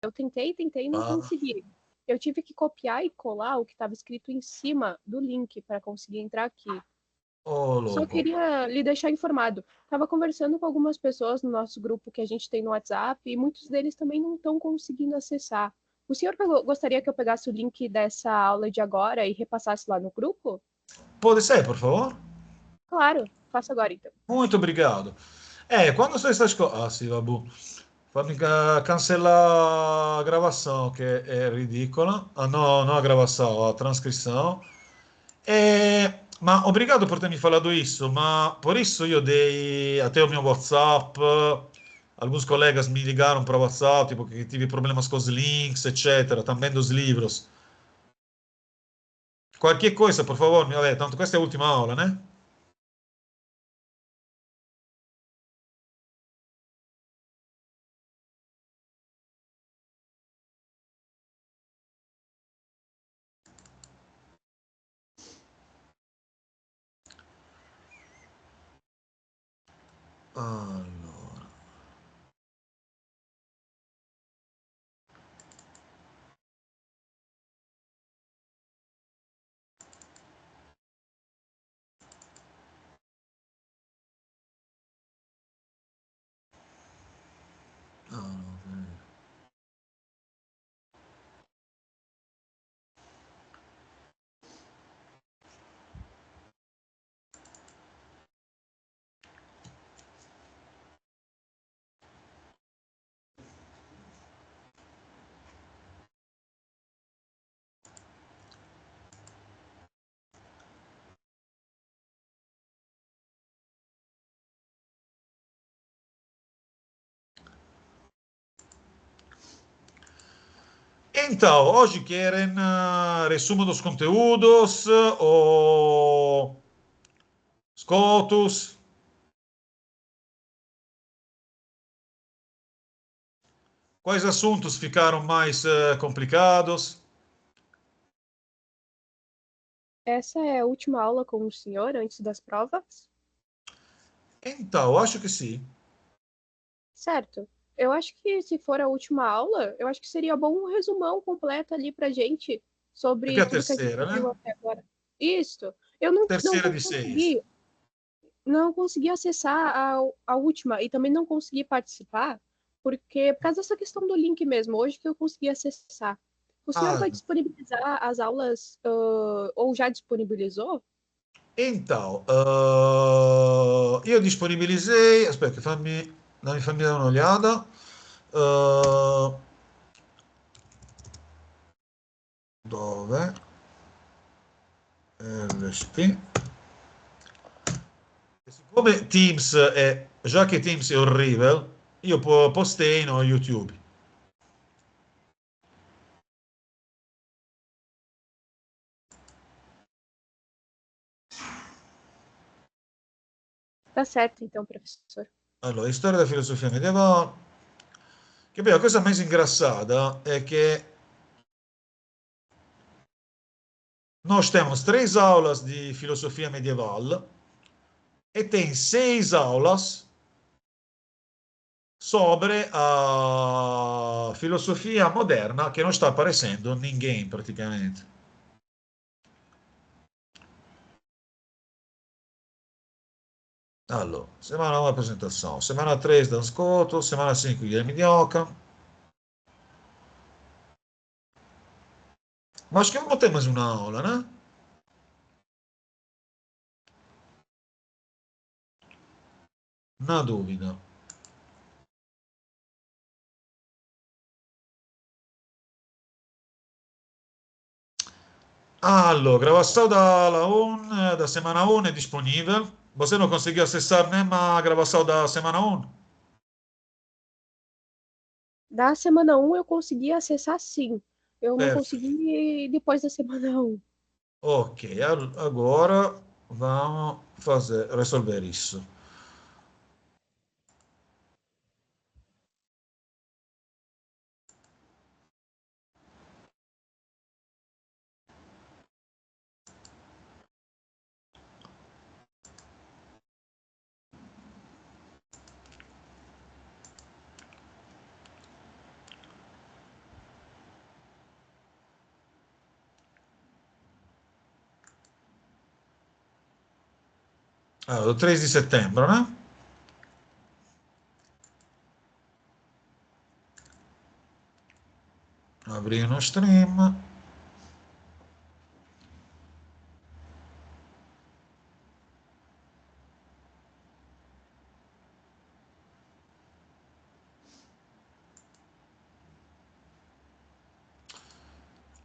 Eu tentei e não Ah, consegui. Eu tive que copiar e colar o que estava escrito em cima do link para conseguir entrar aqui. oh, Só louco. queria lhe deixar informado. Estava conversando com algumas pessoas no nosso grupo que a gente tem no WhatsApp e muitos deles também não estão conseguindo acessar. O senhor gostaria que eu pegasse o link dessa aula de agora e repassasse lá no grupo? Pode ser, por favor? Claro, faço agora então. Muito obrigado. Quando são essas coisas. Ah, sì, vabbè. Fammi cancellar a gravação, que é ridícula. Ah, no, não a gravação, a transcrição. Ma obrigado por ter me falado isso, ma por isso io dei até o meu WhatsApp. Alguns colegas me ligaram para WhatsApp, tipo que tive problemas com os links, etc. Também dos livros. Qualquer coisa, por favor, vabbè, tanto questa è l'ultima aula, né? Allora. Ah, no, então, hoje querem resumo dos conteúdos ou Scotus? Quais assuntos ficaram mais complicados? Essa é a última aula com o senhor antes das provas? Então, acho que sim. Certo. Eu acho que se for a última aula, eu acho que seria bom um resumão completo ali pra gente Perché sobre a tudo que a gente terceira, viu né? até agora. Isso. Eu não Terceira di 6. consegui, não consegui acessar a última e também não consegui participar, porque por causa dessa questão do link mesmo, hoje que eu consegui acessar. O senhor Ah, vai disponibilizar as aulas, ou já disponibilizou? então, io disponibilizzei, aspetta, fammi dare un'occhiata. Eh, dove? RSP. Siccome Teams è, già che Teams è orribile, io postei no YouTube. Tá certo, então, professor. Allora, storia della filosofia medievale. Che poi la cosa mais engraçada è che nós temos 3 aulas de filosofia medieval e tem 6 aulas sobre a filosofia moderna che non sta aparecendo ninguém praticamente. Allora, semana 1 apresentação, semana 3 Dan Scotto, semana 5 Guilherme Minhoca. Mas acho que vamos ter mais uma aula, né? Na dúvida. Allora, gravação da semana 1 é disponível. Você não conseguiu acessar nem a gravação da semana 1? Da semana um eu consegui acessar sim. Eu não Perfeito. consegui depois da semana um. Ok, agora vamos fazer, resolver isso. Allora, 13 di settembre, né? Aprire uno stream.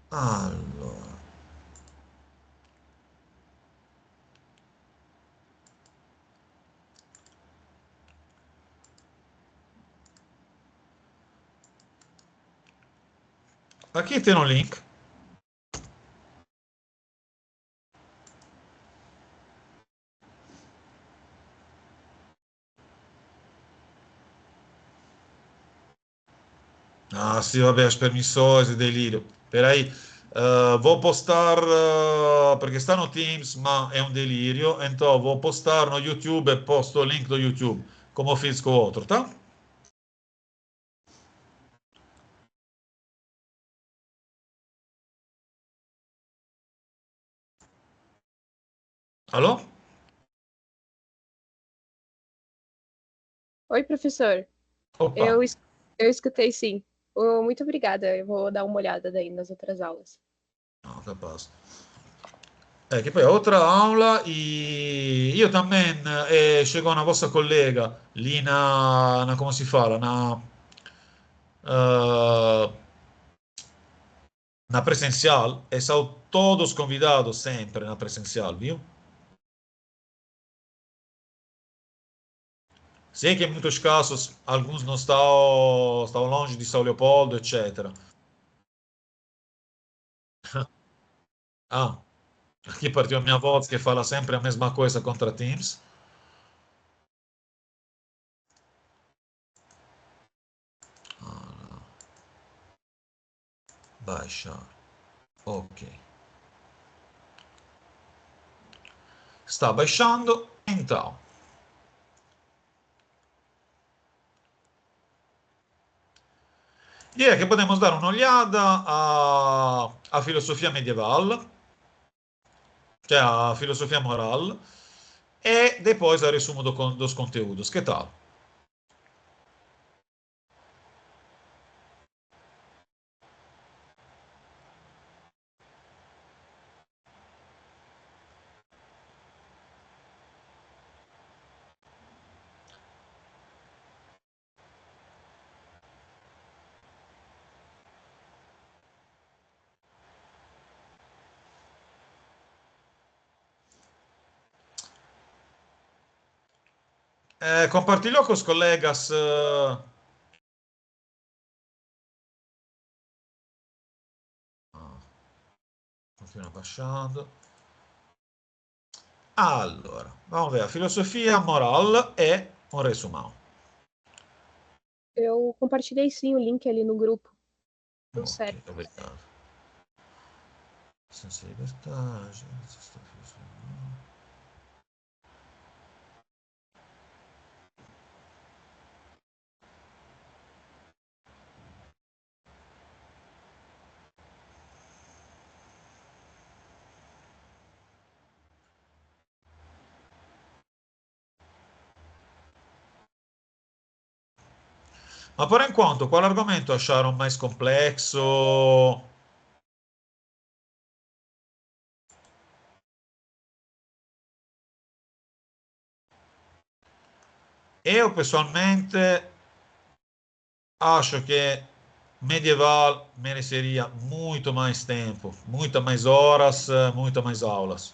Allora. A chi tiene un link? Ah, sì, vabbè, as permissões, delírio. Peraí, vou postar, perché sta no Teams, ma è un delirio, então vou postar no YouTube e posto o link do YouTube, come fiz com o outro, tá? Alô? Oi, professor. Opa, Eu, es- eu escutei sim. Muito obrigada. Eu vou dar uma olhada daí nas outras aulas. no, capaz. Che poi è altra aula e io também chegou una vostra collega lì come si fa, eh, na presencial e são todos convidados sempre na presencial, viu? Sei que em muitos casos alguns não estão longe de São Leopoldo, etc. Ah, aqui partiu a minha voz que fala sempre a mesma coisa contra Teams. Baixar. Ok. Sta baixando, então. Direi che podemos dare un'occhiata a filosofia medieval, cioè a filosofia moral, e depois a resumo dos conteúdos. Que tal? Compartilhou com os colegas. Continua baixando. Allora, vamos ver. Filosofia moral e um resumão. Eu compartilhei sim o link ali no grupo. Tudo Ok, certo. obrigado. Senza libertà. Ma por enquanto, qual argomento acharam mais complexo? Eu, pessoalmente, acho que medieval mereceria muito mais tempo, muito mais horas, muito mais aulas.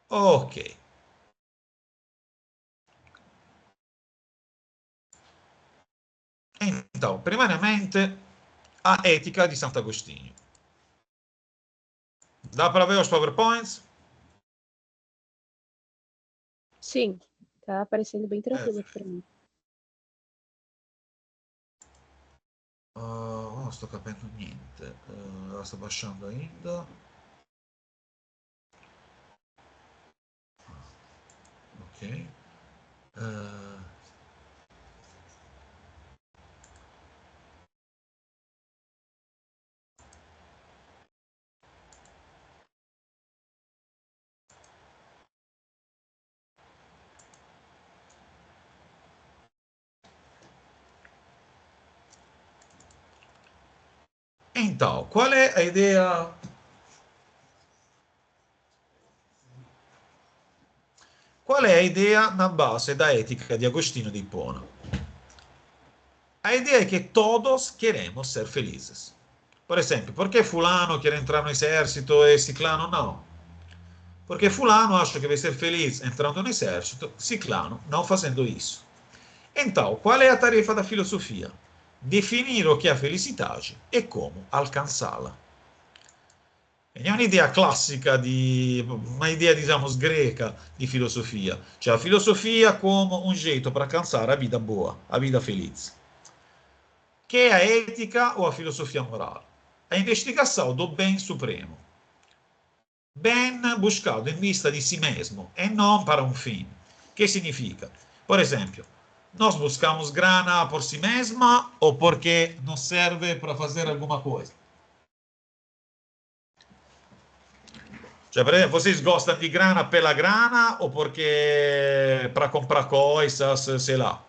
Ok. Então, primariamente, a etica di Sant'Agostino. Dá para ver os PowerPoints? Sim. Tá parecendo bem tranquilo aqui pra mim. Non sto capendo niente. La sto baixando ainda. Ok. Então, qual é a ideia? Qual é a ideia na base da ética de Agostinho de Hipona? A ideia é que todos queremos ser felizes. Por exemplo, por que fulano quer entrar no exército e ciclano não? Porque fulano acha que vai ser feliz entrando no exército, ciclano não fazendo isso. Então, qual é a tarefa da filosofia? Definire o que é a felicidade e como alcançá-la. É un'idea classica uma ideia, digamos, greca di filosofia. Cioè a filosofia come un jeito para alcançar a vida boa, a vida feliz. Que é a ética ou a filosofia moral? A investigação do bem supremo. Bem buscado em vista de si mesmo e não para um fim. Que significa? Por exemplo, nós buscamos grana por si mesma ou porque nos serve para fazer alguma coisa? Cioè, per esempio, vocês gostam de grana pela grana ou porque para comprar coisas, sei lá?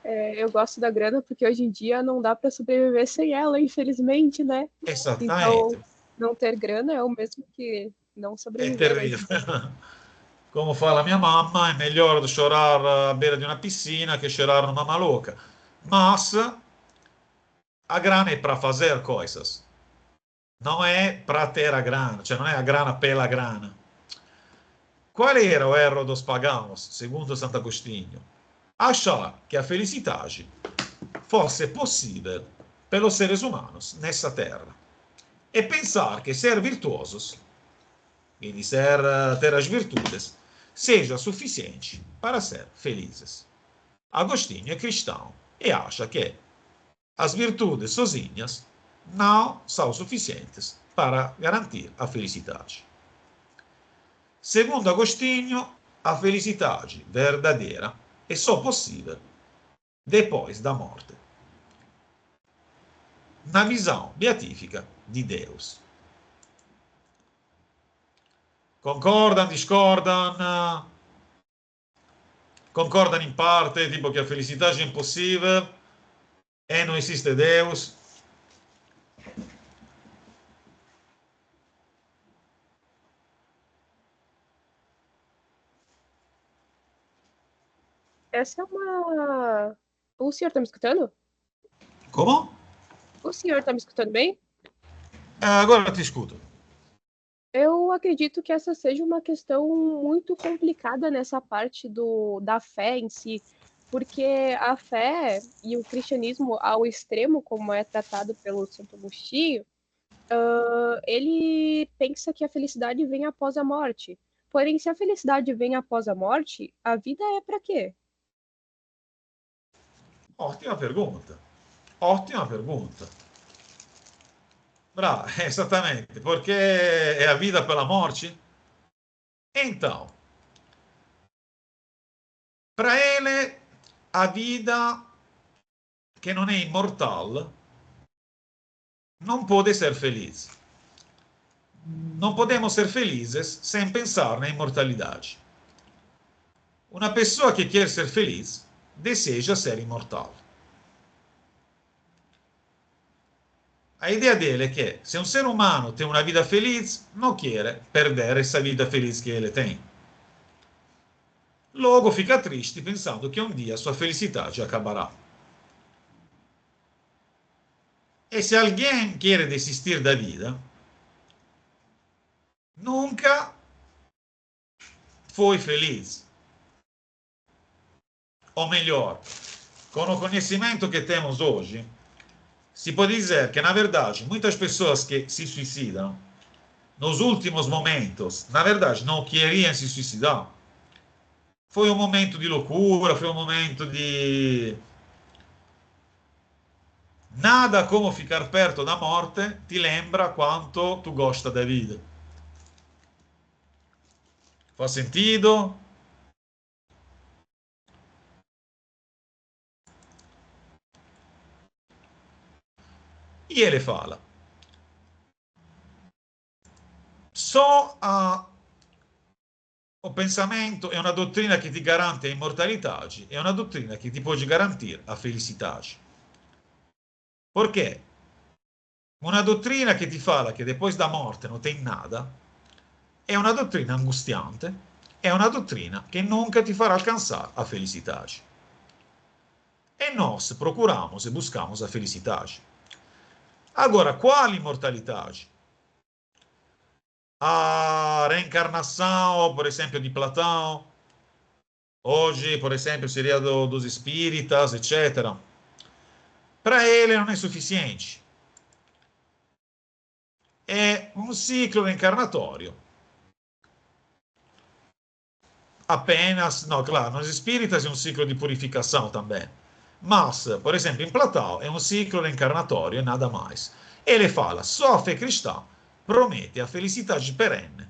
Eu gosto da grana porque hoje em dia não dá para sobreviver sem ela, infelizmente, né? Exatamente. Então, não ter grana é o mesmo que não É sobreviver hoje terrível. em dia. Como fala minha mamma, é melhor chorar à beira de uma piscina que chorar numa maluca. Mas a grana é para fazer coisas, não é para ter a grana, cioè non è a grana pela grana. Qual era o erro dos pagãos, segundo Sant'Agostinho? Achar que a felicidade fosse possível pelos seres humanos nessa terra e pensar que ser virtuosos, quindi ter as virtudes, seja suficiente para ser felizes. Agostinho é cristão e acha que as virtudes sozinhas não são suficientes para garantir a felicidade. Segundo Agostinho, a felicidade verdadeira é só possível depois da morte, na visão beatífica de Deus. Concordam, discordam? Concordam em parte, tipo que a felicidade é impossível e não existe Deus? Essa é uma. O senhor tá me escutando? Como? O senhor tá me escutando bem? Agora te escuto. Eu acredito que essa seja uma questão muito complicada nessa parte da fé em si, porque a fé e o cristianismo ao extremo, como é tratado pelo Santo Agostinho, ele pensa que a felicidade vem após a morte. Porém, se a felicidade vem após a morte, a vida é para quê? Ottima pergunta. Ottima pergunta. Bravo, esattamente, perché è a vida pela morte? Então, para ele, a vida que não é imortal não pode ser feliz. Não podemos ser felizes sem pensar na imortalidade. Uma pessoa que quer ser feliz deseja ser imortal. A ideia dele é que se um ser humano tem uma vida feliz, não quer perder essa vida feliz que ele tem. Logo fica triste pensando que um dia a sua felicidade acabará. E se alguém quer desistir da vida, nunca foi feliz. Ou melhor, com o conhecimento que temos hoje, si può dizer que, na verdade, muitas pessoas que se suicidam nos últimos momentos, na verdade, não queriam se suicidar. Foi um momento de loucura, foi um momento de... Nada como ficar perto da morte ti lembra quanto tu gosta da vida. Faz sentido? E ele fala: só o pensamento é uma doutrina que ti garante a imortalidade, é uma doutrina que ti pode garantire a felicidade. Perché? Una dottrina che ti fala che depois da morte non tem nada è una dottrina angustiante, è una dottrina che nunca ti farà alcançar a felicidade. E nós procuramos e buscamos a felicidade. Agora, qual imortalidade? A reencarnação, por exemplo, de Platão, hoje, por exemplo, seria dos espíritas, etc. Para ele não é suficiente. É um ciclo reencarnatório. Apenas, não, claro, nos espíritas é um ciclo de purificação também. Mas, por exemplo, em Platão é um ciclo reencarnatório e nada mais. Ele fala, só a fé cristã promete a felicidade perene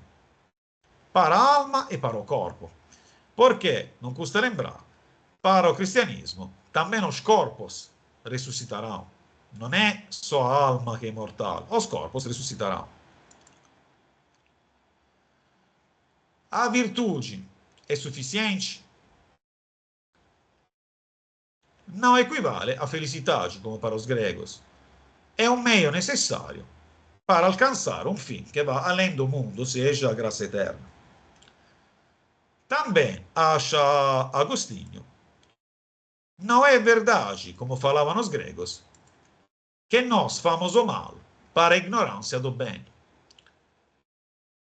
para a alma e para o corpo. Porque, não custa lembrar, para o cristianismo também os corpos ressuscitarão. Não é só a alma que é imortal, os corpos ressuscitarão. A virtude é suficiente? Não equivale a felicidade, como para os gregos. É um meio necessário para alcançar um fim que vá além do mundo, seja a graça eterna. Também acha Agostinho, não é verdade, como falavam os gregos, que nós famos o mal para a ignorância do bem.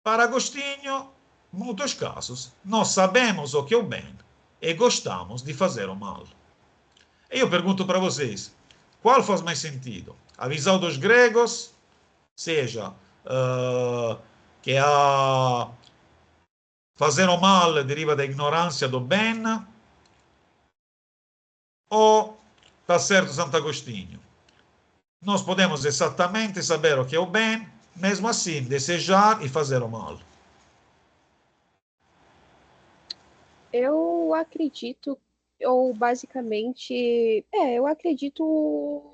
Para Agostinho, muitos casos, nós sabemos o que é o bem e gostamos de fazer o mal. E eu pergunto para vocês, qual faz mais sentido? A visão dos gregos, seja que fazer o mal deriva da ignorância do bem, ou está certo Santo Agostinho? Nós podemos exatamente saber o que é o bem, mesmo assim desejar e fazer o mal. Eu acredito, ou basicamente, eu acredito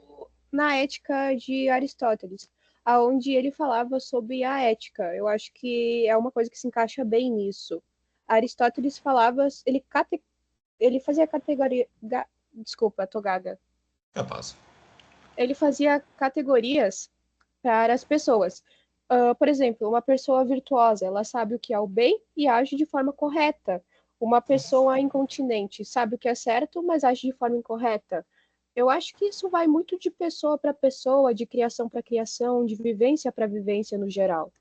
na ética de Aristóteles, aonde ele falava sobre a ética. Eu acho que é uma coisa que se encaixa bem nisso. Aristóteles falava, ele fazia categoria, desculpa, tô gaga. Capaz. Ele fazia categorias para as pessoas. Por exemplo, uma pessoa virtuosa, ela sabe o que é o bem e age de forma correta. Uma pessoa incontinente sabe o que é certo, mas age de forma incorreta. Eu acho que isso vai muito de pessoa para pessoa, de criação para criação, de vivência para vivência no geral.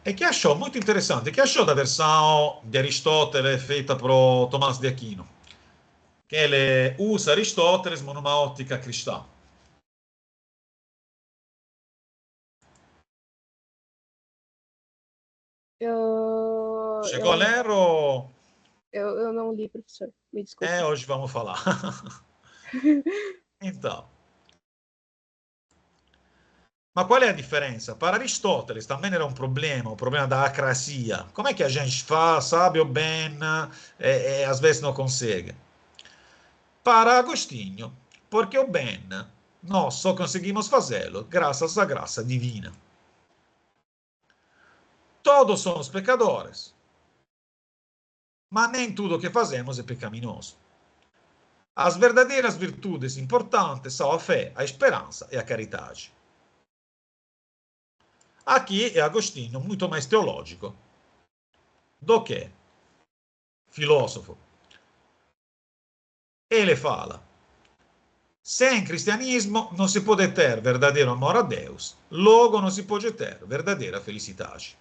E che achou muito interessante, che achou da versão de Aristóteles feita por Tomás de Aquino, che ele usa Aristóteles numa ótica cristã. Chegou a Eu, ler ou... eu não li, professor, me desculpe. Hoje vamos falar. Então, ma qual é a diferença? Para Aristóteles também era um problema da acrasia. Como é que a gente faz, sabe o bem, e às vezes não consegue? Para Agostinho, porque o bem nós só conseguimos fazê-lo graças à graça divina. Todos somos pecadores, mas nem tudo o que fazemos é pecaminoso. As verdadeiras virtudes importantes são a fé, a esperança e a caridade. Aqui é Agostinho muito mais teológico do que filósofo. Ele fala: sem cristianismo não se pode ter verdadeiro amor a Deus, logo não se pode ter verdadeira felicidade.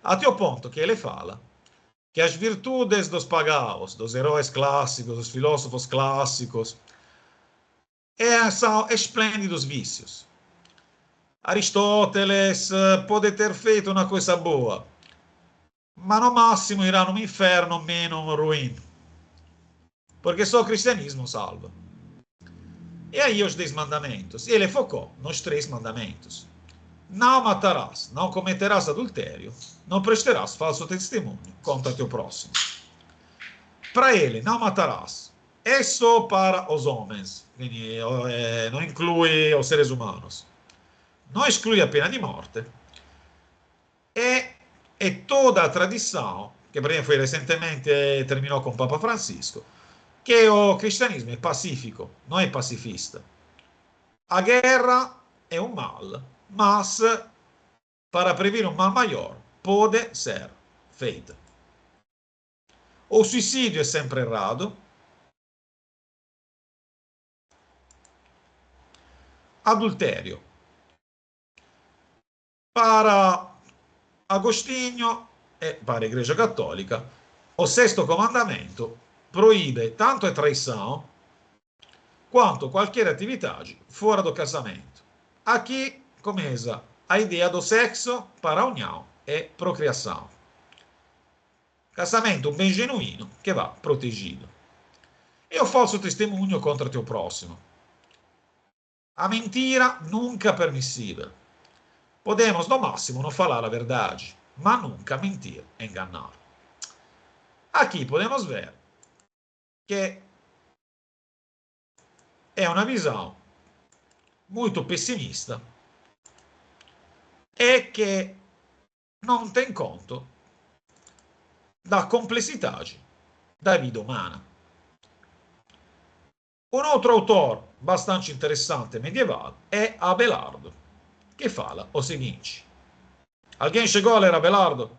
Até o ponto que ele fala que as virtudes dos pagãos, dos heróis clássicos, dos filósofos clássicos, são esplêndidos vícios. Aristóteles pode ter feito uma coisa boa, ma no massimo irá num inferno meno ruim, porque só o cristianismo salva. E aí os 10 mandamentos, e ele focou nos 3 mandamentos. Não matarás, não cometerás adultério, não prestarás falso testemunho contra teu próximo. Para ele, não matarás. É só para os homens, não inclui os seres humanos. Não exclui a pena de morte. E toda a tradição, que por exemplo foi recentemente, terminou com Papa Francisco, que o cristianismo é pacífico, não é pacifista. A guerra é um mal, mas para prevenir um mal maior pode ser feita. O suicídio é sempre errado. Adultério. Para Agostinho e para a Igreja Católica, o sexto comandamento proíbe tanto a traição quanto qualquer atividade fora do casamento. Aqui começa a ideia do sexo para a união e procriação. Casamento um bem genuíno que va protegido. E o falso testemunho contra teu próximo. A mentira nunca permissível. Podemos, no máximo, não falar a verdade, mas nunca mentir, enganar. Aqui podemos ver que é uma visão muito pessimista e que não tem conto da complexidade da vida umana. Um outro autor bastante interessante medievale é Abelardo, que fala o seguinte. Alguém chegou a ler Abelardo?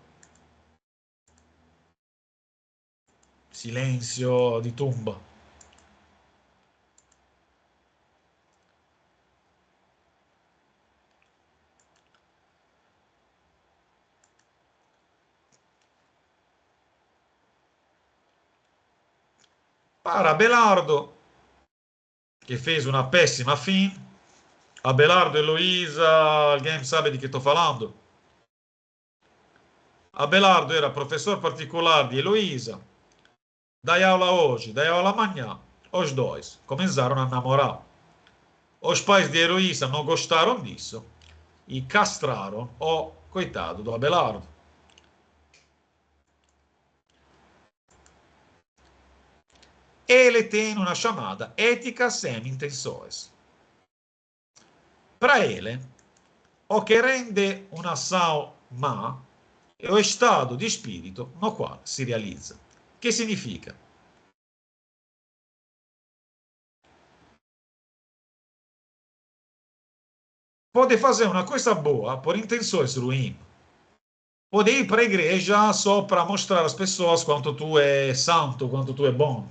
Silenzio di tomba. Para Abelardo, che fez una pessima fine, Abelardo e Luisa, alguém sabe di che sto falando? Abelardo era professor particular de Heloísa, dai aula hoje, dai aula amanhã. Os dois começaram a namorar. Os pais de Heloísa não gostaram disso e castraram o coitado do Abelardo. Ele tem uma chamada ética sem intenções. Para ele, o que rende uma ação má é o estado di spirito no quale si realizza. Che significa? Pode fazer uma coisa boa por intenções ruins. Pode ir para a igreja só para mostrar às pessoas quanto tu é santo, quanto tu é bom.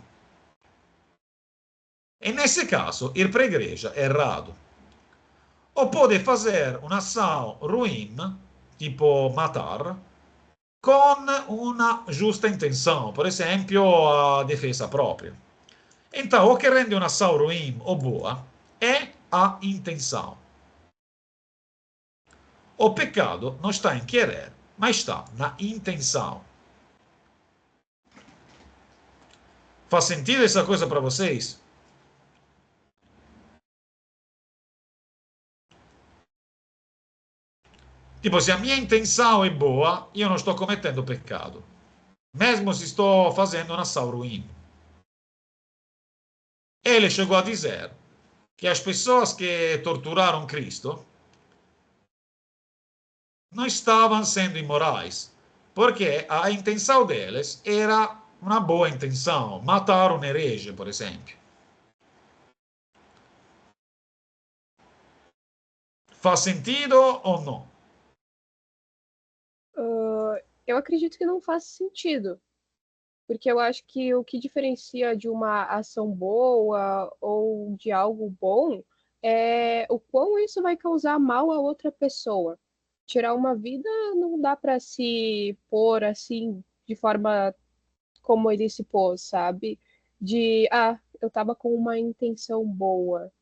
E nesse caso, ir para a igreja é errado. Ou pode fazer uma ação ruim, tipo matar, com uma justa intenção, por exemplo, a defesa própria. Então, o que rende uma ação ruim ou boa é a intenção. O pecado não está em querer, mas está na intenção. Faz sentido essa coisa para vocês? Tipo, se a minha intenção é boa, eu não estou cometendo pecado. Mesmo se estou fazendo uma ação ruim. Ele chegou a dizer que as pessoas que torturaram Cristo não estavam sendo imorais, porque a intenção deles era uma boa intenção, matar um herege, por exemplo. Faz sentido ou não? Eu acredito que não faz sentido, porque eu acho que o que diferencia de uma ação boa ou de algo bom é o quão isso vai causar mal a outra pessoa. Tirar uma vida não dá para se pôr assim de forma como ele se pôs, sabe? Eu estava com uma intenção boa,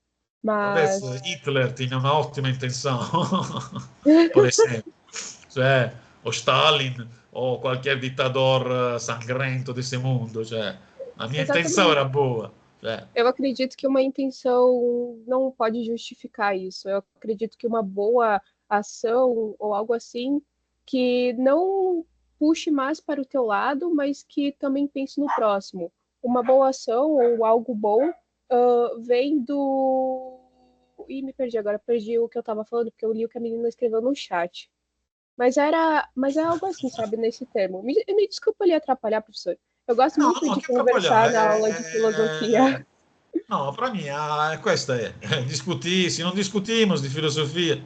Talvez mas Hitler tinha uma ótima intenção, por exemplo. Cioè, o Stalin o qualche ditador sangrento desse mundo, cioè, a minha intenção Exatamente. era boa, cioè, Eu acredito que uma intenção não pode justificar isso. Eu acredito que uma boa ação ou algo assim que não puxe mais para o teu lado, mas que também pense no próximo. Uma boa ação ou algo bom vem do. Ih, me perdi agora, perdi o que eu estava falando, porque eu li o que a menina escreveu no chat. Mas é algo assim, sabe, nesse termo. Me desculpa lhe atrapalhar, professor. Eu gosto no, muito no, de che atrapalhare, conversar na aula de filosofia. no, per me questa è, discutir, se non discutimos di filosofia.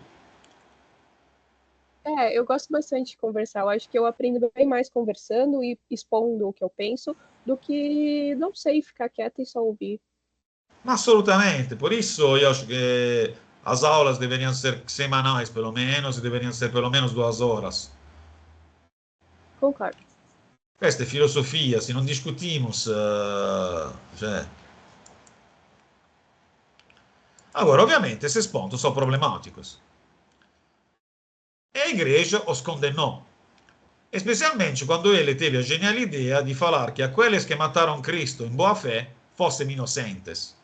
É, eu gosto bastante de conversar. Eu acho que eu aprendo bem mais conversando e expondo o que eu penso do que, não sei, ficar quieta e só ouvir. Ma assolutamente, por isso eu acho que as aulas deveriam ser semanais, pelo menos, e deveriam ser pelo menos 2 horas. Concordo. Questa è filosofia, se non discutimos, cioè. Agora, obviamente, esses pontos são problemáticos. E a igreja os condenou, especialmente quando ele teve a genial ideia de falar que aqueles que mataram Cristo em boa fé fossem inocentes.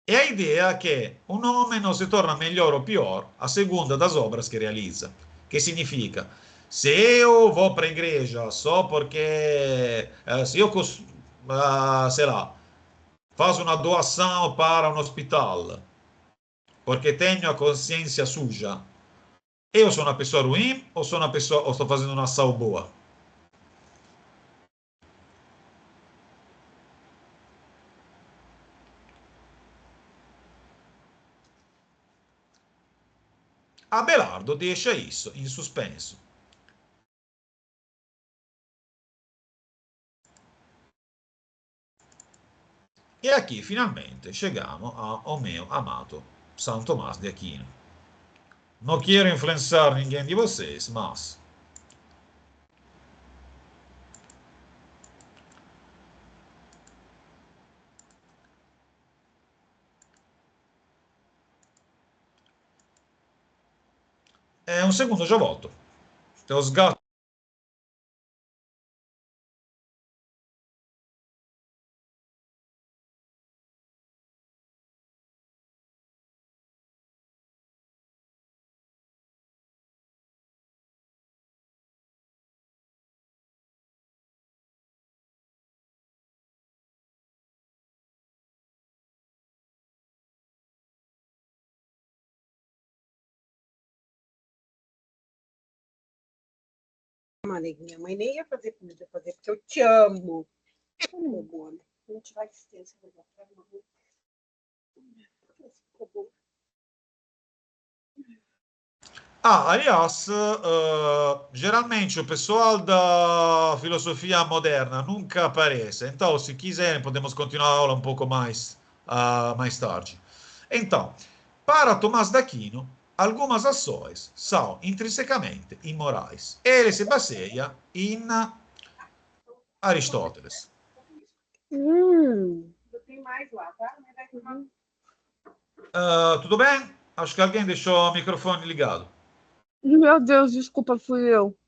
E a ideia que um homem não se torna melhor ou pior a segunda das obras que realiza. Que significa, se eu vou para a igreja só porque, se eu, sei lá, faço uma doação para um hospital, porque tenho a consciência suja, eu sou uma pessoa ruim ou sou uma pessoa, ou estou fazendo uma ação boa? Abelardo deixa isso em suspenso. E aqui finalmente chegamos ao meu amado São Tomás de Aquino. Não quero influenciar ninguém de vocês, mas é um segundo, já volto. Tem os gatos. Minha mãe nem ia fazer comida, fazer, porque eu te amo. Meu bom, a gente vai assistência. Ah, aliás, geralmente o pessoal da filosofia moderna nunca aparece. Então, se quiserem, podemos continuar a aula um pouco mais tarde. Então, para Tomás de Aquino, algumas ações são intrinsecamente imorais. Ele se baseia em Aristóteles. Tem mais lá, tá? Tudo bem? Acho que alguém deixou o microfone ligado. Meu Deus, desculpa, fui eu.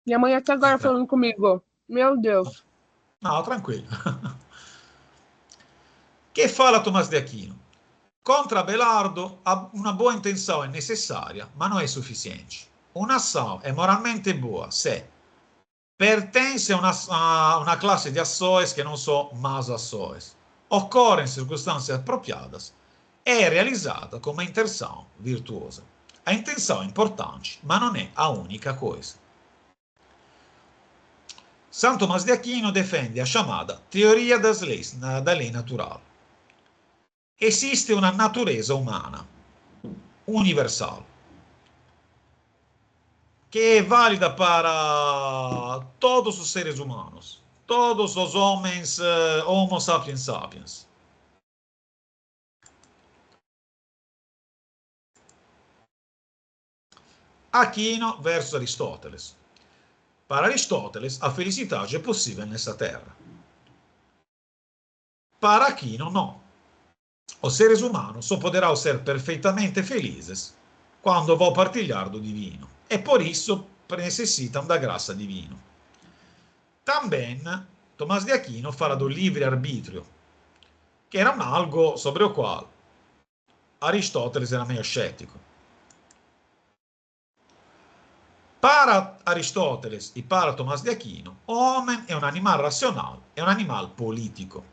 Minha mãe até agora Tra- falando comigo. Meu Deus. No, tranquillo. Che fa la Tomás de Aquino? Contra Abelardo, una boa intenção é necessária, mas não é suficiente. Uma ação é moralmente boa se pertence a uma classe de ações que não são más ações, ocorre em circunstâncias apropriadas, é realizzata com uma intenção virtuosa. A intenção é importante, mas não é a única coisa. São Tomás de Aquino defende a chamada teoria das leis, da lei natural. Existe una natureza umana universal que é válida para todos os seres humanos, todos os homens, Homo sapiens sapiens. Aquino versus Aristóteles. Para Aristóteles, a felicidade é possível nessa terra. Para Aquino, não. Os seres humanos só poderão ser perfeitamente felizes quando vão partilhar do divino. E por isso necessitam da graça divina. Também, Tomás de Aquino fala do livre-arbítrio, que era algo sobre o qual Aristóteles era meio cético. Para Aristóteles e para Tomás de Aquino, o homem é um animal racional, é um animal político.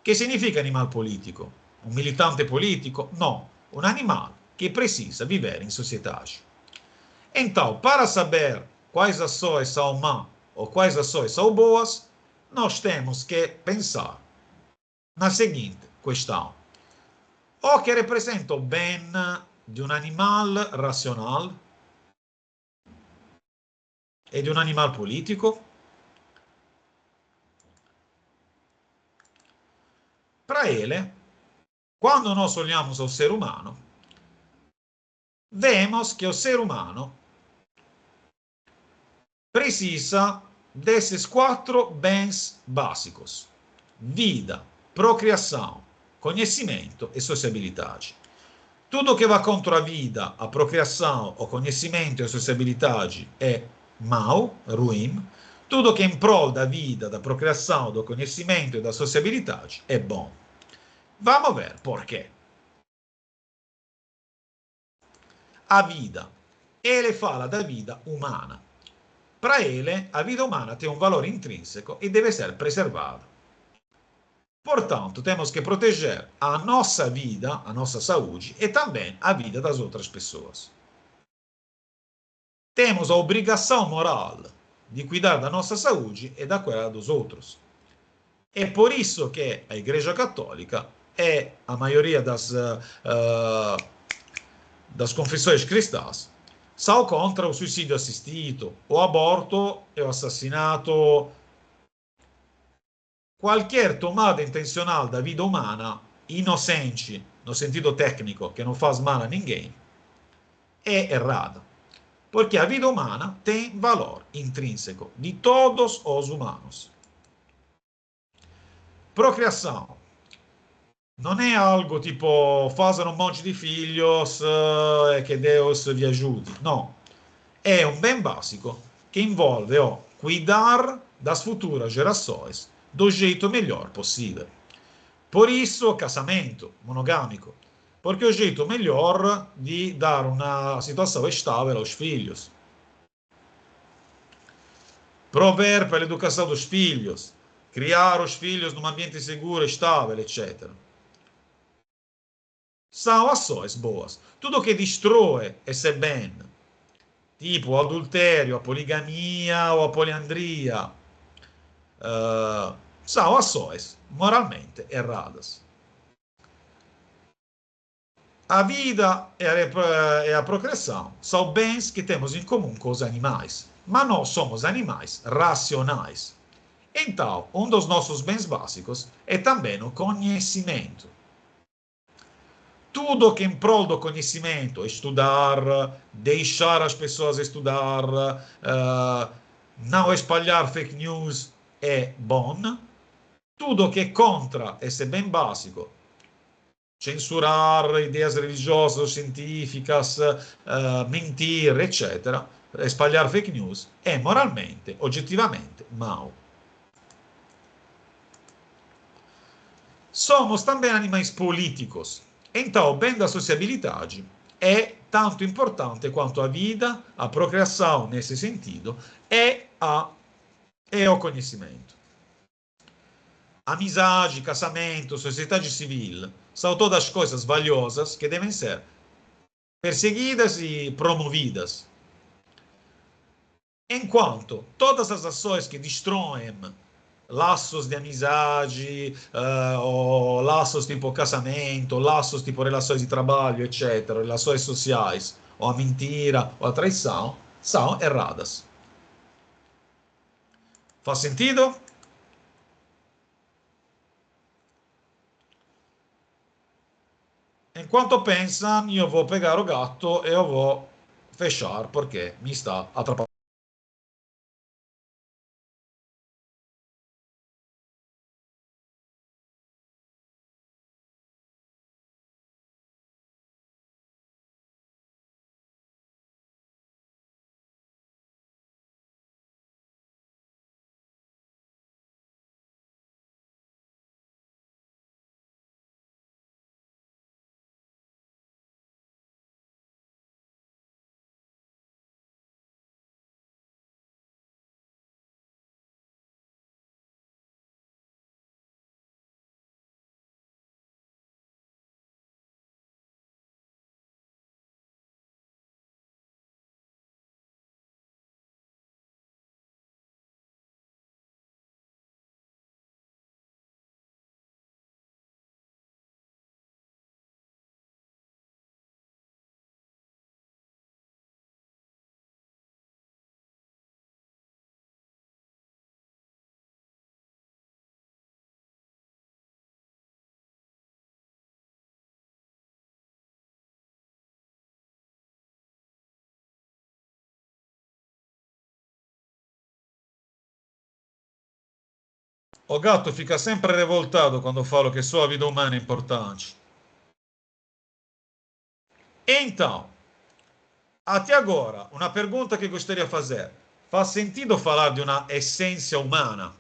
Que significa animal político? Um militante político? Não, um animal que precisa viver em sociedade. Então, para saber quais ações são más ou quais ações são boas, nós temos que pensar na seguinte questão: o que representa o bem de um animal racional e de um animal político? Para ele, quando nós olhamos ao ser humano, vemos que o ser humano precisa desses 4 bens básicos: vida, procriação, conhecimento e sociabilidade. Tudo que vai contra a vida, a procriação, o conhecimento e a sociabilidade é mau, ruim. Tudo que é em prol da vida, da procriação, do conhecimento e da sociabilidade é bom. Vamos ver por quê. A vida. Ele fala da vida umana. Para ele, a vida umana tem um valor intrínseco e deve ser preservada. Portanto, temos que proteger a nossa vida, a nossa saúde e também a vida das outras pessoas. Temos a obrigação moral de cuidar da nossa saúde e daquela dos outros. É por isso que a Igreja Católica e a maioria das confissões cristãs são contra o suicídio assistido, o aborto e o assassinato. Qualquer tomada intencional da vida umana, inocente, no sentido técnico, que não faz mal a ninguém, é errada. Porque a vida humana tem valor intrínseco de todos os humanos. Procriação. Não é algo tipo fazer um monte de filhos e que Deus vi ajude. Não. É um bem básico que envolve cuidar das futuras gerações do jeito melhor possível. Por isso, casamento monogâmico, porque é o jeito melhor de dar uma situação estável aos filhos. Prover para a educação dos filhos, criar os filhos num ambiente seguro, estável, etc. São ações boas. Tudo que destrói esse bem, tipo o adultério, a poligamia ou a poliandria, são ações moralmente erradas. A vida e a procriação são bens que temos em comum com os animais, mas nós somos animais racionais. Então, um dos nossos bens básicos é também o conhecimento. Tudo que em prol do conhecimento, estudar, deixar as pessoas estudar, não espalhar fake news é bom. Tudo que é contra esse bem básico, censurar ideias religiosas ou científicas, mentir, etc., espalhar fake news, é moralmente, oggettivamente, mau. Somos também animais políticos. Então, o bem da sociabilidade é tanto importante quanto a vida, a procriação nesse sentido e o conhecimento. Amizade, casamento, sociedade civil são todas coisas valiosas que devem ser perseguidas e promovidas. Enquanto todas as ações que destroem laços de amizade, ou laços tipo casamento, laços tipo relações de trabalho, etc., relações sociais, ou a mentira, ou a traição, são erradas. Faz sentido? Enquanto pensam, io vou pegar o gatto e eu vou fechar porque mi sta atrapalhando. O gato fica sempre revoltado quando falo que só a vida humana é importante. Então, até agora, uma pergunta que gostaria de fazer. Faz sentido falar de uma essência humana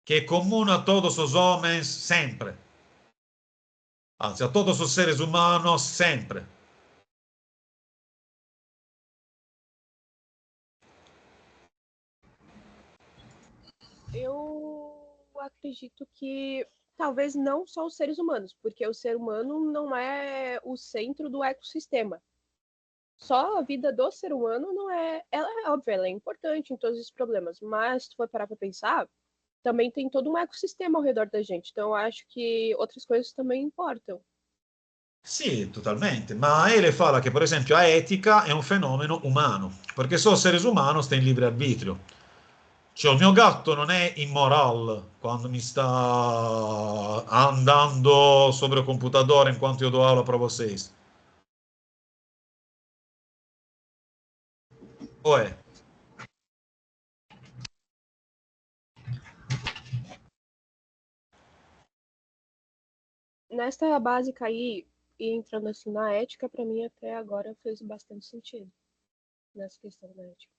que é comum a todos os homens sempre? Anzi, a todos os seres humanos sempre. Eu acredito que talvez não só os seres humanos, porque o ser humano não é o centro do ecossistema. Só a vida do ser humano não é. Ela é óbvia, ela é importante em todos os problemas, mas se tu for parar para pensar, também tem todo um ecossistema ao redor da gente. Então eu acho que outras coisas também importam. Sì, totalmente, ma ele fala che per esempio a etica è un fenomeno umano, perché solo seres humanos têm livre arbitrio. Cioè, il mio gatto non è immoral quando mi sta andando sopra il computatore in quanto io do aula para vocês. O è? Nesta básica aí, e entrando assim na ética, para mim até agora fez bastante sentido nessa questão da ética.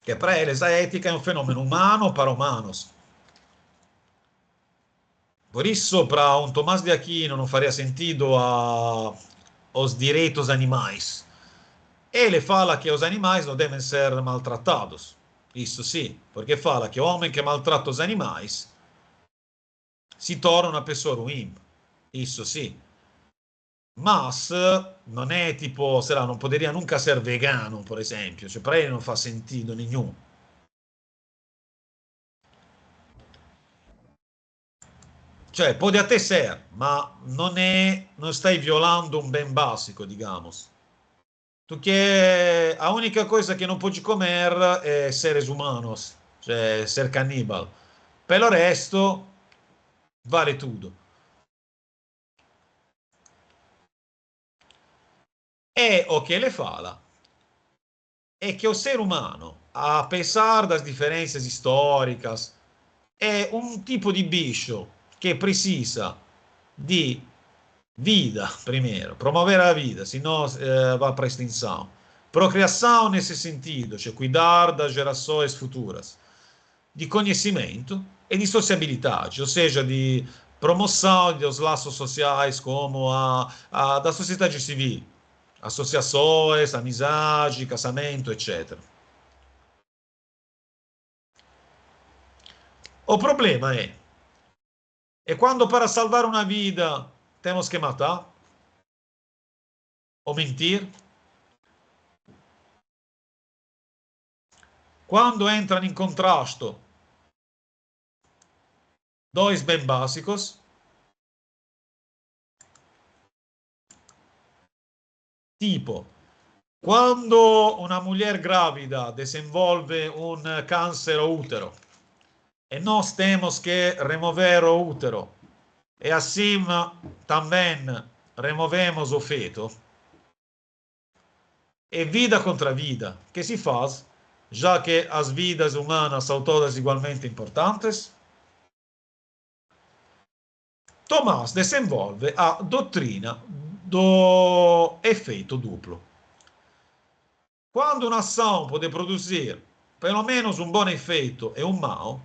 Che para eles a ética è un fenomeno humano para humanos. Por isso, para um Tomás de Aquino não faria sentido os direitos animais. Ele fala que os animais não devem ser maltratados. Isso sim, porque fala que o homem que maltrata os animais si torna una pessoa ruim. Isso sim. Mas non è tipo, sei lá, non poderia nunca ser vegano, per esempio. Cioè, per ele non fa sentido nenhum. Cioè, pode até ser, ma non stai violando un ben básico, digamos. Tu que a única coisa que não pode comer é seres humanos, cioè ser caníbal. Pelo resto, vale tudo. E o que ele fala é que o ser humano, apesar das diferenças históricas, é um tipo de bicho que precisa de vida primeiro, promover a vida, senão vai para a extinção. Procriação nesse sentido, cioè cuidar das gerações futuras, de conhecimento e de sociabilidade, ou seja, de promoção dos laços sociais como da sociedade civil, associações, amizade, casamento, etc. O problema é quando para salvar uma vida temos que matar ou mentir, quando entram em contrasto dois bem básicos, tipo quando una mulher grávida desenvolve un câncer ao útero e nós temos que remover o útero e assim também removemos o feto, é vida contra vida que se faz, já que as vidas humanas são todas igualmente importantes. Tomás desenvolve a doutrina do efeito duplo. Quando un'ação pode produzir pelo menos um bom efeito e um mau,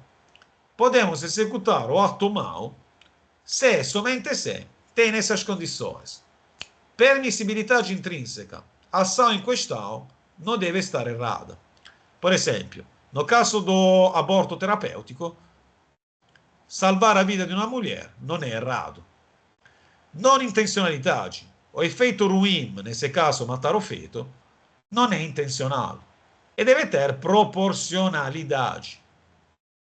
podemos executar o ato mau se somente se tem essas condições. Permissibilidade intrínseca. A ação em questão não deve estar errada. Por exemplo, no caso do aborto terapêutico, salvar a vida de uma mulher não é errado. Non intenzionalidade. O efeito ruim, nesse caso matar o feto, não é intencional e deve ter proporcionalidade.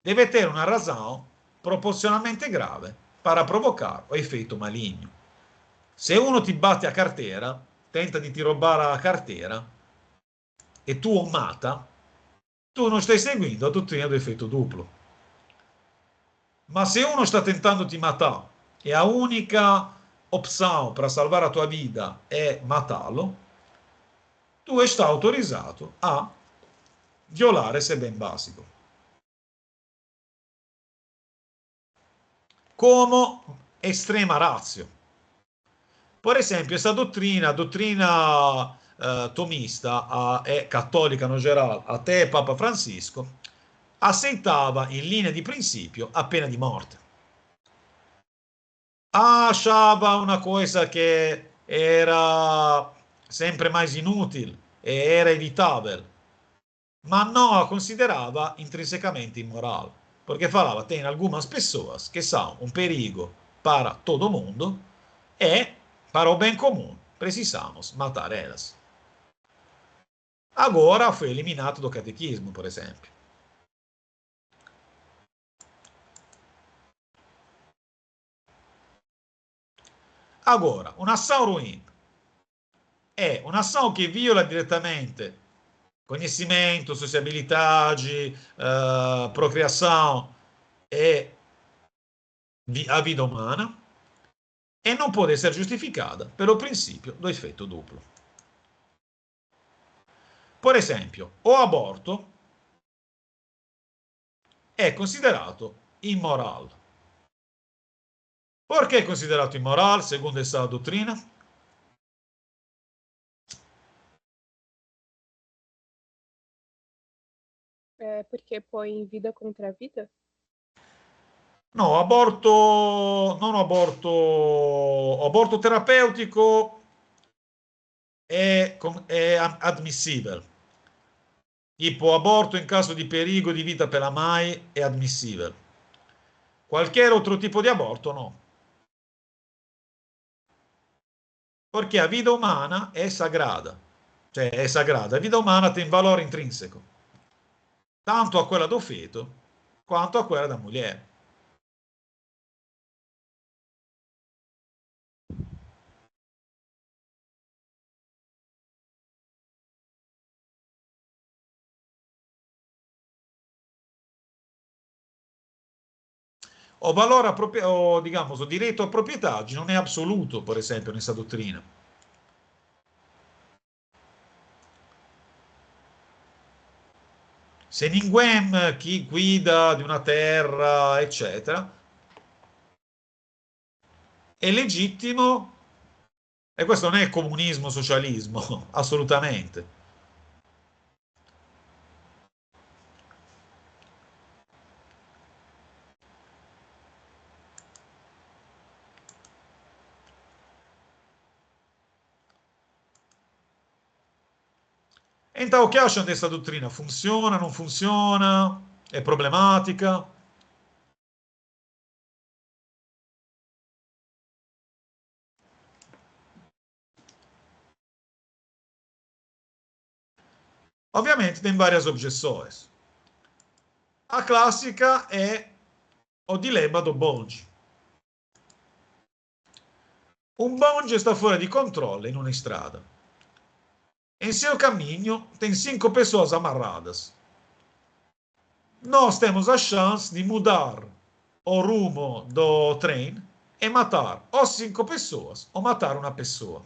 Deve ter uma razão proporcionalmente grave para provocar o efeito maligno. Se uno ti batte a carteira, tenta di ti rubare la carteira e tu o mata, tu non stai seguendo la dottrina do efeito duplo. Ma se uno sta tentando ti matar e a única opção para salvar a tua vida é matá-lo, tu está autorizzato a violare esse bem básico. como extrema ratio. Por esempio, essa doutrina tomista e cattolica no geral, até Papa Francisco, aceitava in linea di principio a pena di morte. Achava una cosa che era sempre mais inútil e era evitável, ma não a considerava intrinsecamente imoral, porque falava, tem algumas pessoas que são um perigo para todo mundo e, para o bem comum, precisamos matar elas. Agora foi eliminato do catequismo, por exemplo. Agora, un'ação ruim è un'ação que viola diretamente conhecimento, sociabilidade, procriação e a vida umana e non può essere giustificata pelo princípio do effetto duplo. Per esempio, o aborto è considerato immoral. Perché è considerato immoral, secondo questa dottrina? Porque põe vida contra a vida? No, non aborto terapeutico è ammissibile. Tipo aborto in caso di pericolo di vita per la mai è ammissibile. Qualche altro tipo di aborto no. Perché la vita umana è sagrada. Cioè è sagrada. La vita umana ha un valore intrinseco. Tanto a quella do feto quanto a quella da moglie. O valore o, digamos, o diritto a proprietà non è assoluto, per esempio, in questa dottrina. Se ninguém chi guida di una terra, eccetera, è legittimo, e questo non è comunismo, socialismo, assolutamente. Então, o que acham dessa doutrina? Funciona, não funciona? É problemática? Ovviamente tem várias objeções. A clássica è o dilemma do bonde. Un bonde sta fuori di controle in una estrada. Em seu caminho tem 5 pessoas amarradas. Nós temos a chance de mudar o rumo do trem e matar ou 5 pessoas ou matar uma pessoa.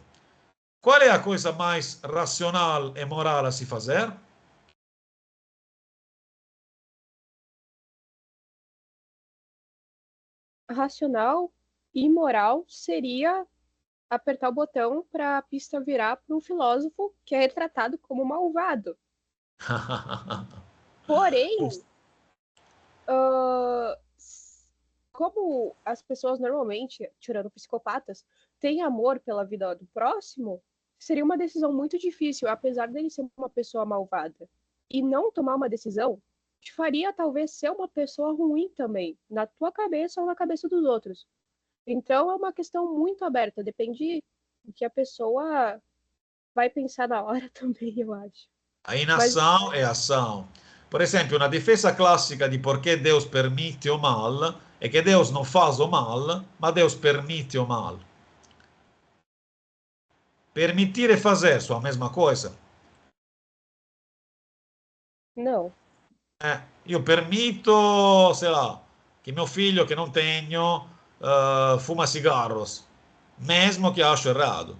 Qual é a coisa mais racional e moral a se fazer? Racional e moral seria apertar o botão para a pista virar para um filósofo que é retratado como malvado. Porém, como as pessoas normalmente, tirando psicopatas, têm amor pela vida do próximo, seria uma decisão muito difícil, apesar dele ser uma pessoa malvada. E não tomar uma decisão te faria talvez ser uma pessoa ruim também, na tua cabeça ou na cabeça dos outros. Então é uma questão muito aberta, depende do que a pessoa vai pensar na hora também, eu acho. A inação e ação. Por exemplo, uma defesa clássica de por que Deus permite o mal é que Deus não faz o mal, mas Deus permite o mal. Permitir e fazer são a mesma coisa? Não. Io permito, sei lá, che mio figlio che non tenho fuma cigarros, mesmo che acho errado.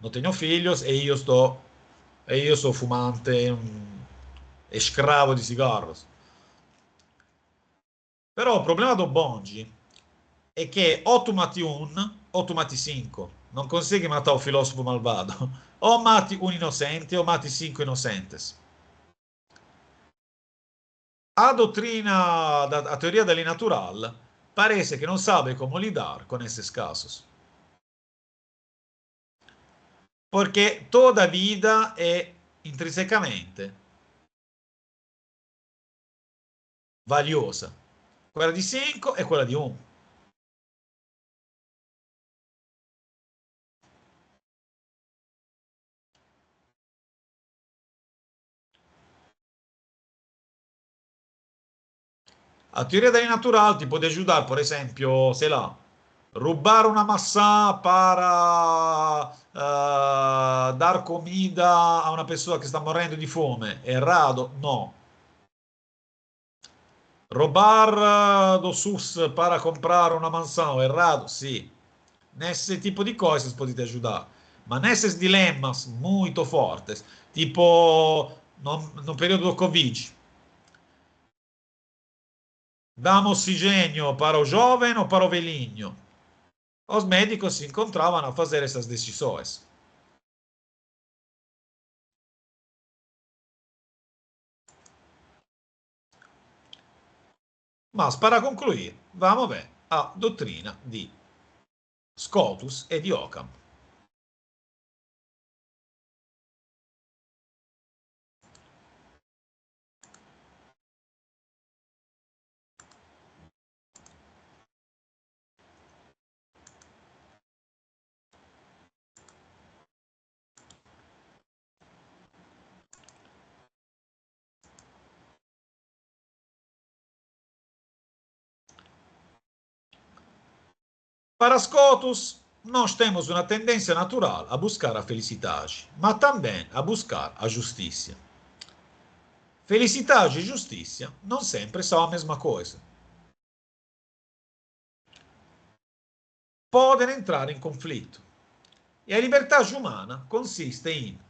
Non tenho filhos e io sou fumante e scravo di cigarros. Però il problema do bongi é que ou tu mati um ou tu mati cinco. Não consegue matar o filósofo malvado. Ou mati um inocente ou mati cinco inocentes. A doutrina, a teoria da lei natural, parece que não sabe como lidar com esses casos. Porque toda vida è intrinsecamente valiosa. Quella di 5 e quella di 1. A teoria della natural ti puede ayudar, por ejemplo, sei lá, roubar una maçã para dar comida a una persona che sta morendo di fome. Errado? No. Roubar do SUS para comprar una mansão. Errado? Sì. Nesse tipo de coisas pode te ajudar. Mas nesses dilemas muito fortes, tipo no período do Covid, damos oxigênio para o jovem ou para o velhinho? Os médicos se encontravam a fazer essas decisões. Mas para concluir, vamos ver a doutrina di Scotus e di Occam. Para Scotus, nós temos uma tendência natural a buscar a felicidade, mas também a buscar a justiça. Felicidade e justiça não sempre são a mesma coisa. Podem entrar em conflito. E a liberdade humana consiste em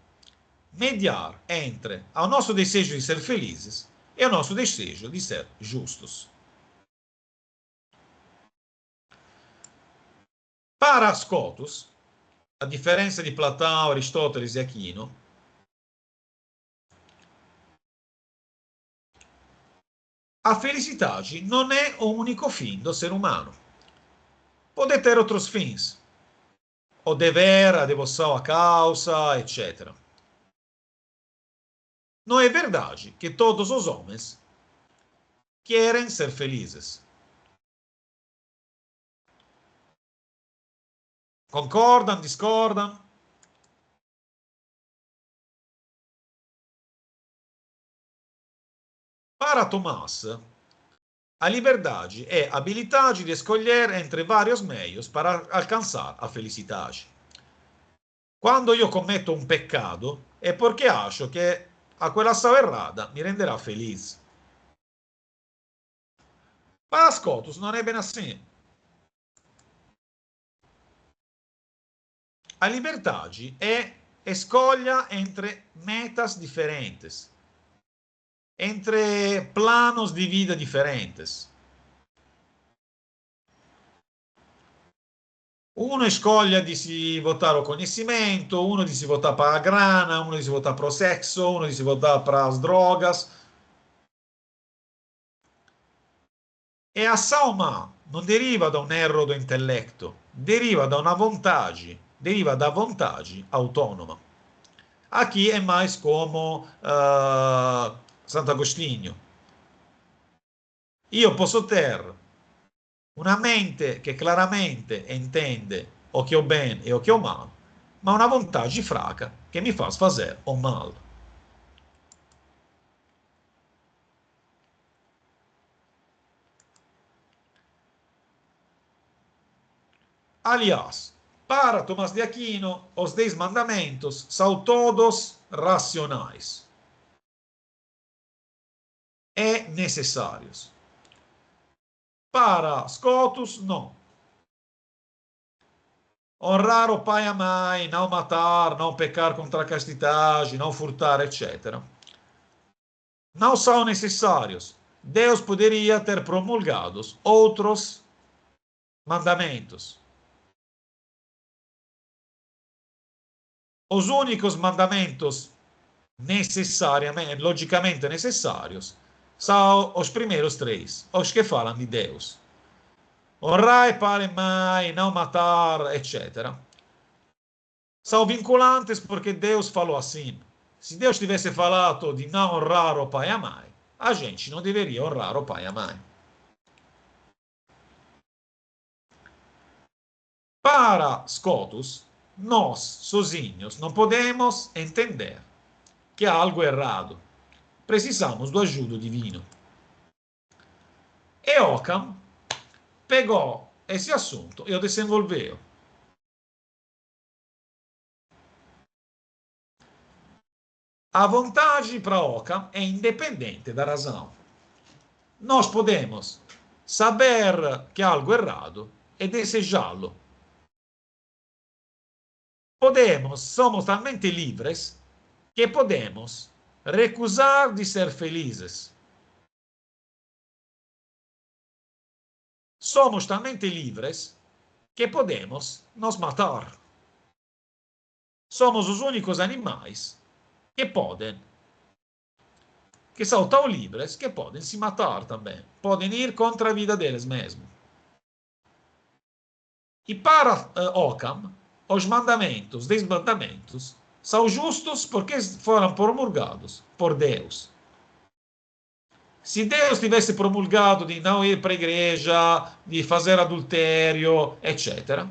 mediar entre o nosso desejo de ser felizes e o nosso desejo de ser justos. Para Scotus, a differenza di Platão, Aristóteles e Aquino, a felicidade não é o único fim do ser humano. Pode ter outros fins. O dever, a devoção à causa, etc. Não é verdade que todos os homens querem ser felizes. Concordam, discordam? Para Tomás, a liberdade é a habilidade de escolher entre vários meios para alcançar a felicidade. Quando io commetto un peccato è perché acho che a quella ação errada mi renderà felice. Para Scotus non è bene assim. A liberdade é escolha entre metas diferentes, entre planos de vida diferentes. Uno escolhe de se votar o conhecimento, uno de se votar para a grana, uno de se votar para o sexo, uno de se votar para as drogas. E a ação má non deriva da un erro do intelletto, deriva da una vontade, deriva da vontade autonoma. Aqui é mais como Santo Agostinho. Io posso ter una mente che claramente entende o che ho bene e o che ho male, ma una vontade fraca che mi fa fazer o mal. Aliás, para Tomás de Aquino, os 10 mandamentos são todos racionais e necessários. Para Scotus, não. Honrar o pai e a mãe, não matar, não pecar contra a castidade, não furtar, etc. Não são necessários. Deus poderia ter promulgado outros mandamentos. Os únicos mandamentos necessariamente, logicamente necessários, são os primeiros três, os que falam de Deus. Honrar pai e mãe, não matar, etc. São vinculantes porque Deus falou assim. Se Deus tivesse falado de não honrar o pai e a mãe, a gente não deveria honrar o pai e a mãe. Para Scotus, nós, sozinhos, não podemos entender que há algo errado. Precisamos do ajuda divino. E Occam pegou esse assunto e o desenvolveu. A vontade para Occam é independente da razão. Nós podemos saber que há algo errado e desejá-lo. Somos talmente livres que podemos recusar de ser felizes. Somos talmente livres que podemos nos matar. Somos os únicos animais que são tão livres que podem se matar também. Podem ir contra a vida deles mesmos. E para Occam, os mandamentos, desmandamentos, são justos porque foram promulgados por Deus. Se Deus tivesse promulgado de não ir para a igreja, de fazer adultério, etc.,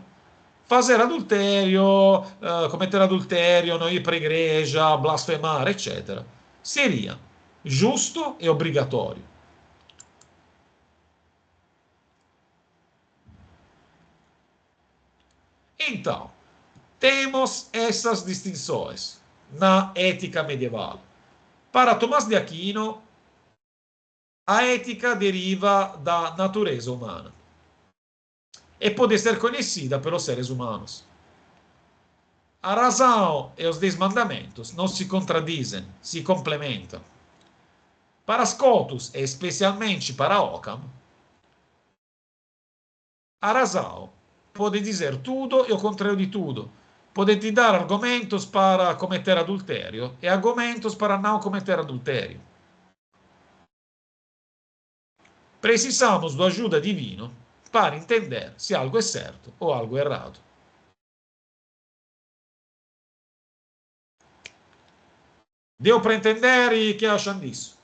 fazer adultério, cometer adultério, não ir para a igreja, blasfemar, etc., seria justo e obrigatório. Então, temos essas distinções na ética medieval. Para Tomás de Aquino, a ética deriva da natureza humana e pode ser conhecida pelos seres humanos. A razão e os desmandamentos não se contradizem, se complementam. Para Scotus, e especialmente para Occam, a razão pode dizer tudo e o contrário de tudo. Pode te dar argumentos para cometer adultério e argumentos para não cometer adultério. Precisamos da ajuda divina para entender se algo é certo ou algo é errado. Deu para entender e o que acham disso?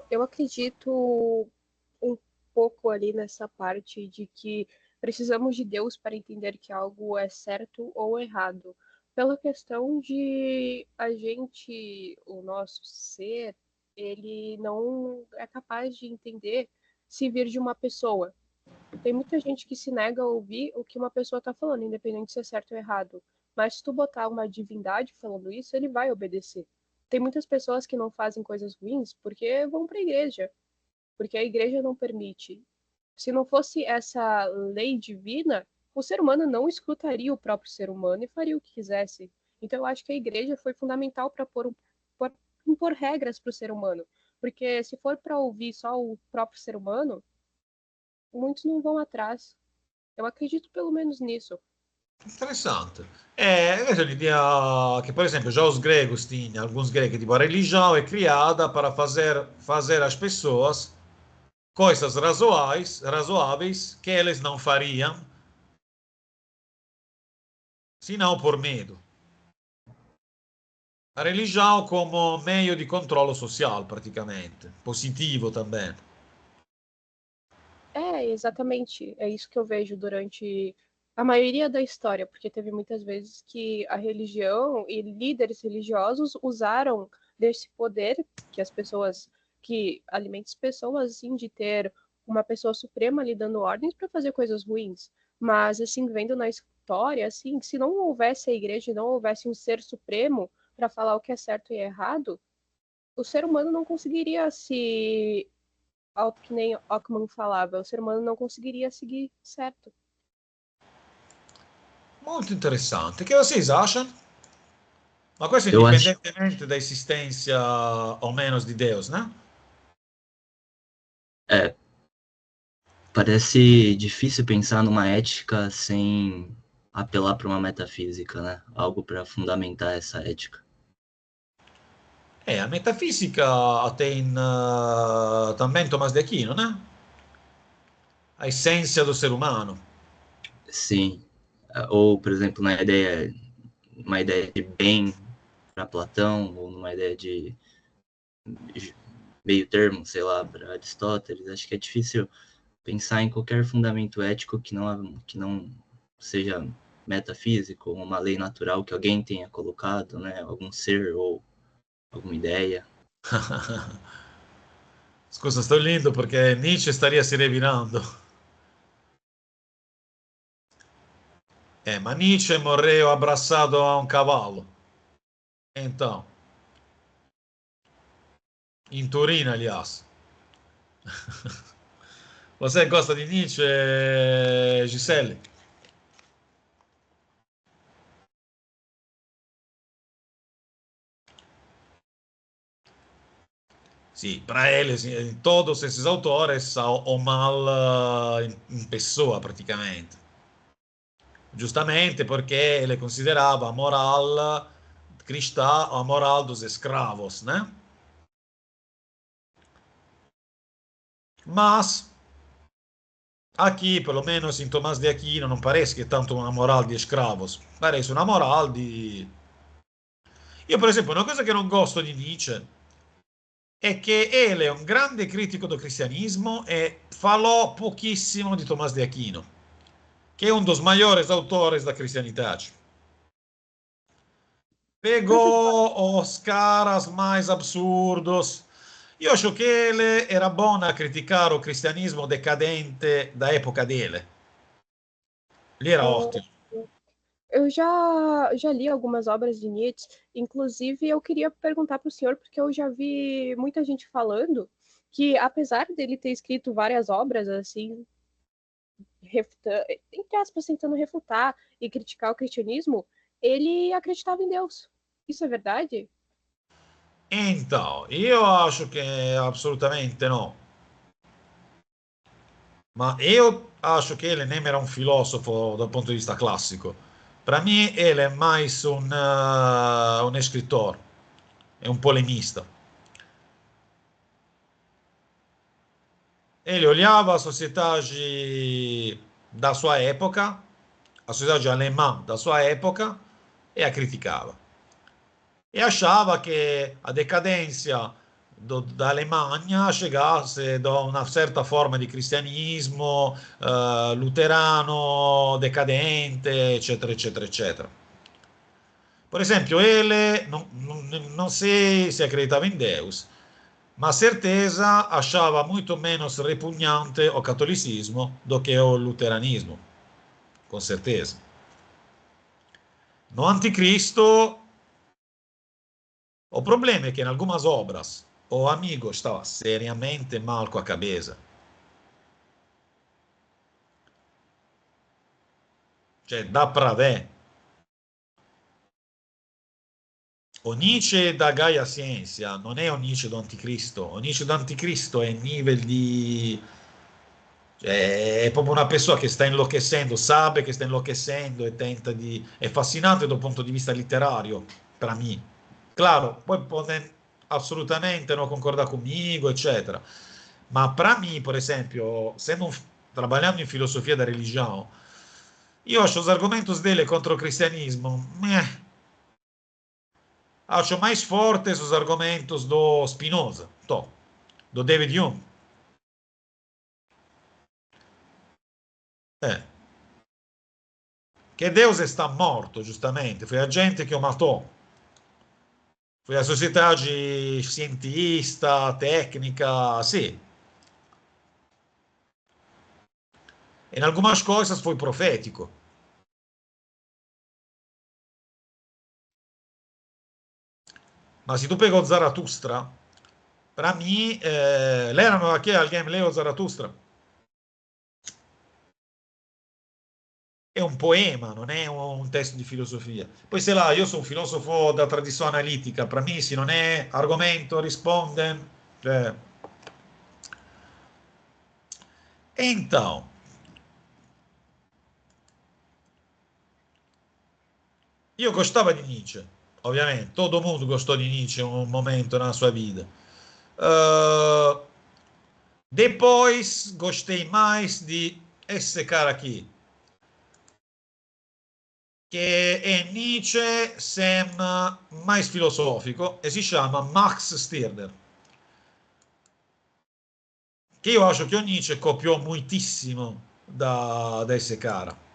Eu acredito um pouco ali nessa parte de que precisamos de Deus para entender que algo é certo ou errado. Pela questão de a gente, o nosso ser, ele não é capaz de entender se vir de uma pessoa. Tem muita gente que se nega a ouvir o que uma pessoa está falando, independente se é certo ou errado. Mas se tu botar uma divindade falando isso, ele vai obedecer. Tem muitas pessoas que não fazem coisas ruins porque vão para a igreja, porque a igreja não permite. Se não fosse essa lei divina, o ser humano não escutaria o próprio ser humano e faria o que quisesse. Então eu acho que a igreja foi fundamental para impor regras para o ser humano. Porque se for para ouvir só o próprio ser humano, muitos não vão atrás. Eu acredito pelo menos nisso. Interessante. Questa è l'idea che, per esempio, já os gregos tinham, alguns gregos, tipo, a religião é criada para fazer as pessoas coisas razoáveis que eles não fariam, senão por medo. A religião como meio de controllo social, praticamente. Positivo também. Exatamente. É isso que eu vejo durante a maioria da história, porque teve muitas vezes que a religião e líderes religiosos usaram desse poder que as pessoas, que alimenta as pessoas, assim, de ter uma pessoa suprema ali dando ordens para fazer coisas ruins. Mas, assim, vendo na história, assim, se não houvesse a igreja e não houvesse um ser supremo para falar o que é certo e errado, o ser humano não conseguiria se que nem Ockman falava, o ser humano não conseguiria seguir certo. Molto interessante. Che vocês acham? Ma questo Eu acho, indipendentemente da existência ou menos de Deus, né? é, parece difícil pensar numa ética sem apelar para uma metafísica, né? Algo para fundamentar essa ética. A metafisica tem também Tomás de Aquino, né? A essência do ser humano. Sim. Ou, por exemplo, uma ideia de bem para Platão, ou numa ideia de meio termo, sei lá, para Aristóteles. Acho que é difícil pensar em qualquer fundamento ético que não seja metafísico, ou uma lei natural que alguém tenha colocado, né? Algum ser ou alguma ideia. Scusa, sto lindo perché Nietzsche staria si revirando. Ma Nietzsche morreu abraçado a um cavalo. Então, in Turino, aliás. Você gosta di Nietzsche, Gisele? Sì, para ele, sì, todos esses autores são o mal in pessoa, praticamente. Justamente porque ele considerava a moral cristã a moral dos escravos, né? Mas aqui, pelo menos em Tomás de Aquino, não parece que é tanto uma moral de escravos, parece uma moral di... Io, per esempio, una cosa che non gosto di Nietzsche è che ele è un grande critico del cristianismo e falou pouquíssimo di Tomás de Aquino, que é um dos maiores autores da cristianidade. Pegou os caras mais absurdos. Io acho che ele era bom a criticar o cristianismo decadente da época dele. Lì era Ah, ottimo. eu já li algumas obras de Nietzsche, inclusive eu queria perguntar para o senhor, porque eu já vi muita gente falando que, apesar dele ter escrito várias obras, assim, entre aspas, tentando refutar e criticar o cristianismo, ele acreditava em Deus. Isso é verdade? Então, io acho che assolutamente no. Ma io acho che ele nem era un filosofo dal punto di vista classico. Per me ele è mais un escritor, è un polemista. Ele olhava a sociedade da sua época, a sociedade alemã da sua época, e a criticava. E achava che a decadência da Alemanha chegasse da una certa forma di cristianismo luterano, decadente, eccetera, eccetera, eccetera. Per esempio, ele non sei se acreditava in Deus, ma a certeza achava muito menos repugnante o catolicismo do que o luteranismo, com certeza. No Anticristo, o problema é que em algumas obras o amigo estava seriamente mal com a cabeça. Cioè, dá para ver. O Nietzsche da Gaia Ciência non è o Nietzsche do Anticristo. O Nietzsche do Anticristo è nível di... Cioè, è proprio una persona che sta enlouquecendo, sabe che sta enlouquecendo e tenta di... È fascinante dal punto di vista letterario, per me. Claro, poi potete assolutamente non concordare comigo, eccetera. Ma per me, per esempio, trabalhando in filosofia da religione, io acho os argumentos dele contra o cristianismo, acho mais fortes os argumentos do Spinoza, do David Hume. Eh, che Deus está morto, giustamente, foi a gente che o matou. Foi a sociedade cientista, tecnica, sì. Em algumas coisas foi profético. Ma se tu pega o Zarathustra, para mim, leram aqui alguém leu o Zarathustra? è un poema, non è un testo di filosofia. Poi se là, io sono un filosofo da tradizione analitica, per me se non è argomento, risponde. Cioè. Então, io gostava di Nietzsche, ovviamente, todo mundo gostou de Nietzsche in un momento na sua vida. Depois gostei mais de esse cara aqui, che è Nietzsche sem mais filosofico e si chiama Max Stirner, che io acho che o Nietzsche copiò moltissimo da esse cara.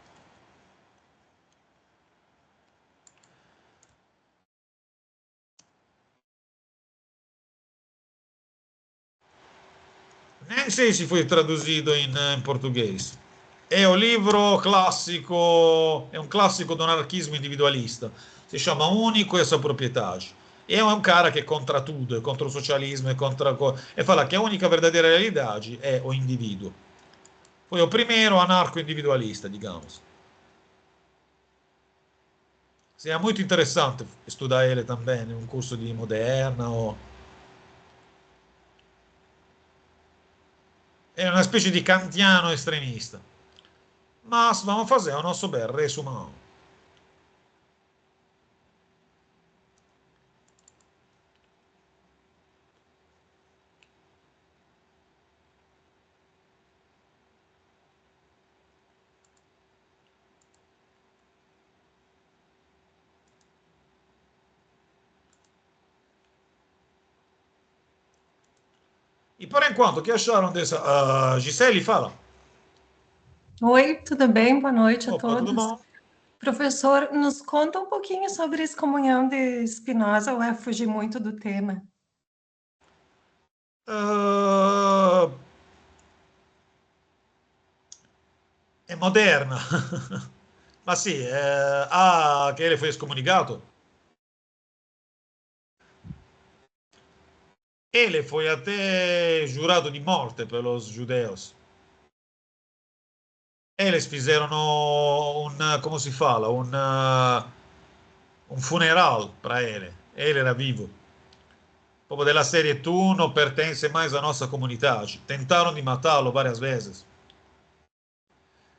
Nem sei se foi traduzido in português. È un libro classico, è un classico do anarchismo individualista. Si chiama Unico e sua proprietà. E è un cara che è contra tutto, è contro il socialismo, e fa che l'unica verdadeira realidade è o individuo. Foi o primeiro anarco-individualista, digamos. Sì, è molto interessante studiare ele também, in un corso di moderna. È una specie di kantiano estremista. Mas vamos fazer o nosso bel resumo. E por enquanto, o que acharam dessa? Gisele, fala. Oi, tudo bem? Boa noite a Opa, tudo todos. bom? Professor, nos conta um pouquinho sobre a excomunhão de Spinoza, ou é fugir muito do tema? È moderna. Ma sì, che ele foi scomunicato. Ele foi até jurado de morte pelos judeus. Eles fizeram como se fala, un funeral para ele. Ele era vivo. Proprio della serie tu non pertence mais à nossa comunidade. Tentaram de matá-lo várias vezes.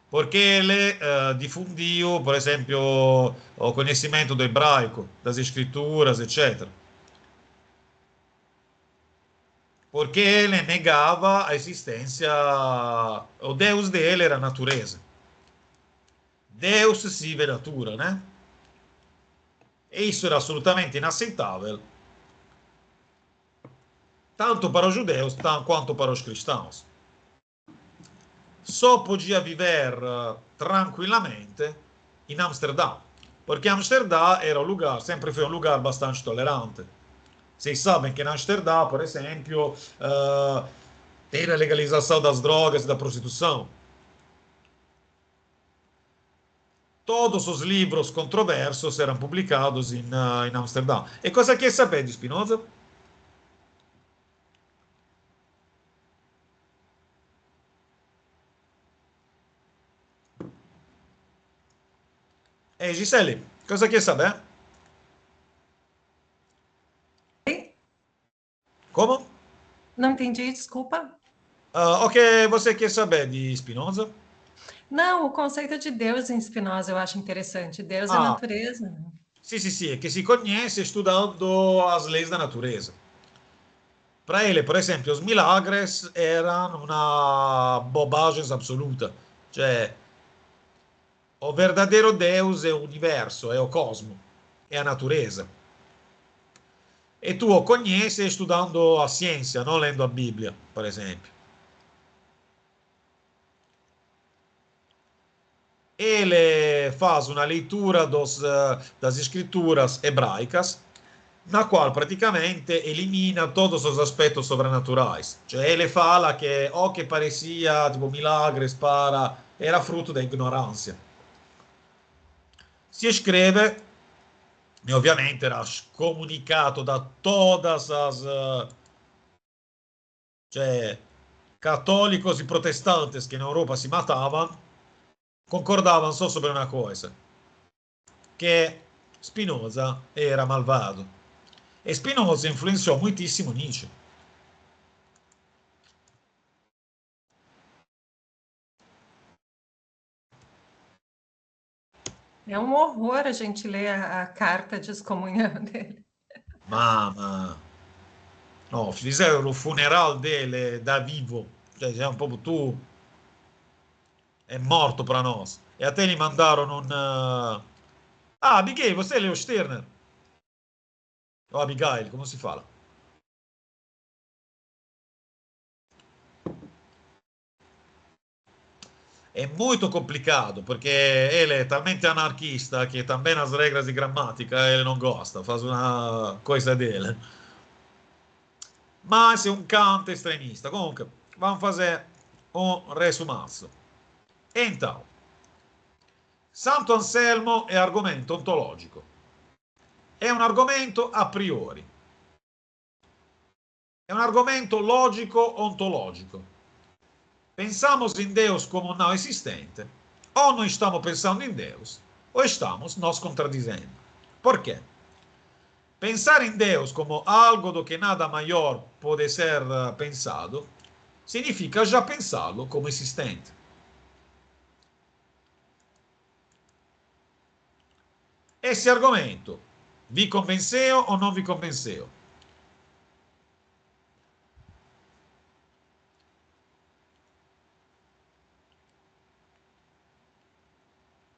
Porque ele difundiu, por exemplo, o conhecimento do hebraico, das escrituras, etc. Porque ele negava a existência, o Deus dele era a natureza. Deus sive natura, né? E isso era assolutamente inaceitável, tanto para os judeus quanto para os cristãos. Só podia viver tranquilamente in Amsterdã, porque Amsterdã era um lugar, sempre foi um lugar bastante tolerante. Vocês sabem que em Amsterdã, por exemplo, tem a legalização das drogas e da prostituição. Todos os livros controversos eram publicados in Amsterdã. E cosa quer saber di Spinoza? Gisele, cosa quer saber? Oi? Como? Não entendi, desculpa. O que você quer saber di Spinoza? Não, o conceito de Deus em Spinoza eu acho interessante. Deus é natureza, né? Sì, è che si conhece studiando as leis da natureza. Para ele, por exemplo, os milagres erano una bobagem absoluta. Cioè, o verdadeiro Deus é o universo, é o cosmo, é a natureza. E tu o conhece estudando a ciência, não lendo a Bíblia, por exemplo. Ele faz uma leitura das escrituras hebraicas, na qual praticamente elimina todos os aspectos sobrenaturais. Cioè, ele fala que o que parecia tipo milagres era fruto da ignorância. Si scrive, e ovviamente era scomunicato da todas as cioè, católicos e protestantes che in Europa si matavam, concordavam só sobre una cosa, che Spinoza era malvado. E Spinoza influenzò moltissimo Nietzsche. É um horror a gente ler a carta de excomunhão dele. Mamma, no, fizero il funeral dele da vivo, cioè proprio tu è morto per noi. E a te gli mandarono un... Ah, Abigail, você é Leo Stirner? O Abigail, come si fa? È molto complicato perché ele è talmente anarchista che também as regras di grammatica ele non gosta, fa una cosa dele. Mas è un Kant estremista. Comunque, vamos fazer un resumasso. Então, Santo Anselmo è argomento ontologico. È un argomento a priori. È un argomento logico-ontologico. Pensamos em Deus como não existente, ou não estamos pensando em Deus, ou estamos nos contradizendo. Por quê? Pensar em Deus como algo do que nada maior pode ser pensado, significa já pensá-lo como existente. Esse argumento vi convenceu ou não vi convenceu?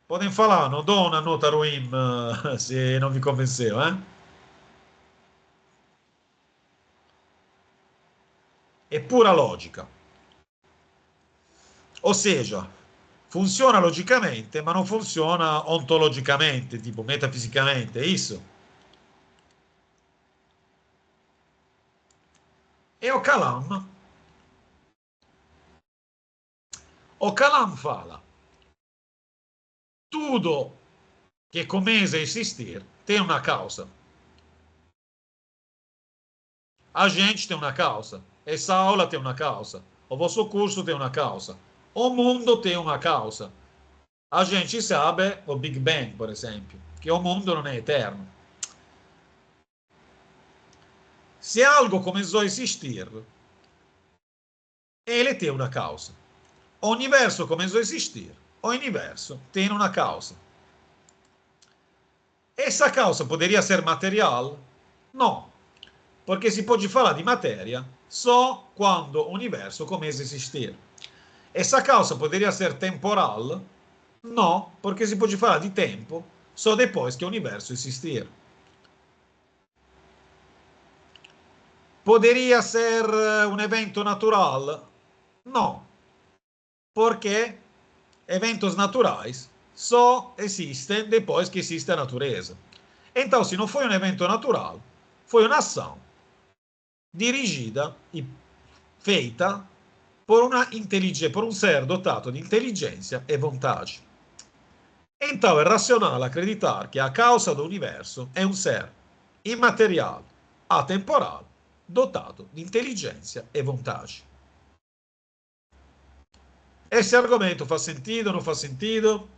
Podem falar, non do una nota ruim se non vi convenceu, eh? È pura logica. O seja, funziona logicamente, ma non funziona ontologicamente, tipo metafisicamente, è isso? E o Calam fala, tudo que começa a existir tem uma causa. A gente tem uma causa. Essa aula tem uma causa. O vosso curso tem uma causa. O mundo tem uma causa. A gente sabe, o Big Bang, por esempio, che o mondo non è eterno. Se algo começou a existir, ele tem uma causa. O universo começou a existir. O universo tem uma causa. Essa causa poderia ser material? No, perché si pode falar di materia só quando o universo começa a existir. Essa causa poderia ser temporal? No, perché si pode falar di tempo só depois que o universo existir. Poderia ser un evento natural? No, perché eventos naturais só existem depois que existe a natureza. Então, se não foi um evento natural, foi uma ação dirigida e feita por un ser dotato di intelligenza e vontade. Então, é racional acreditar que a causa do universo é um ser imaterial, atemporal, dotato di intelligenza e vontade. Esse argomento fa sentido, non fa sentido?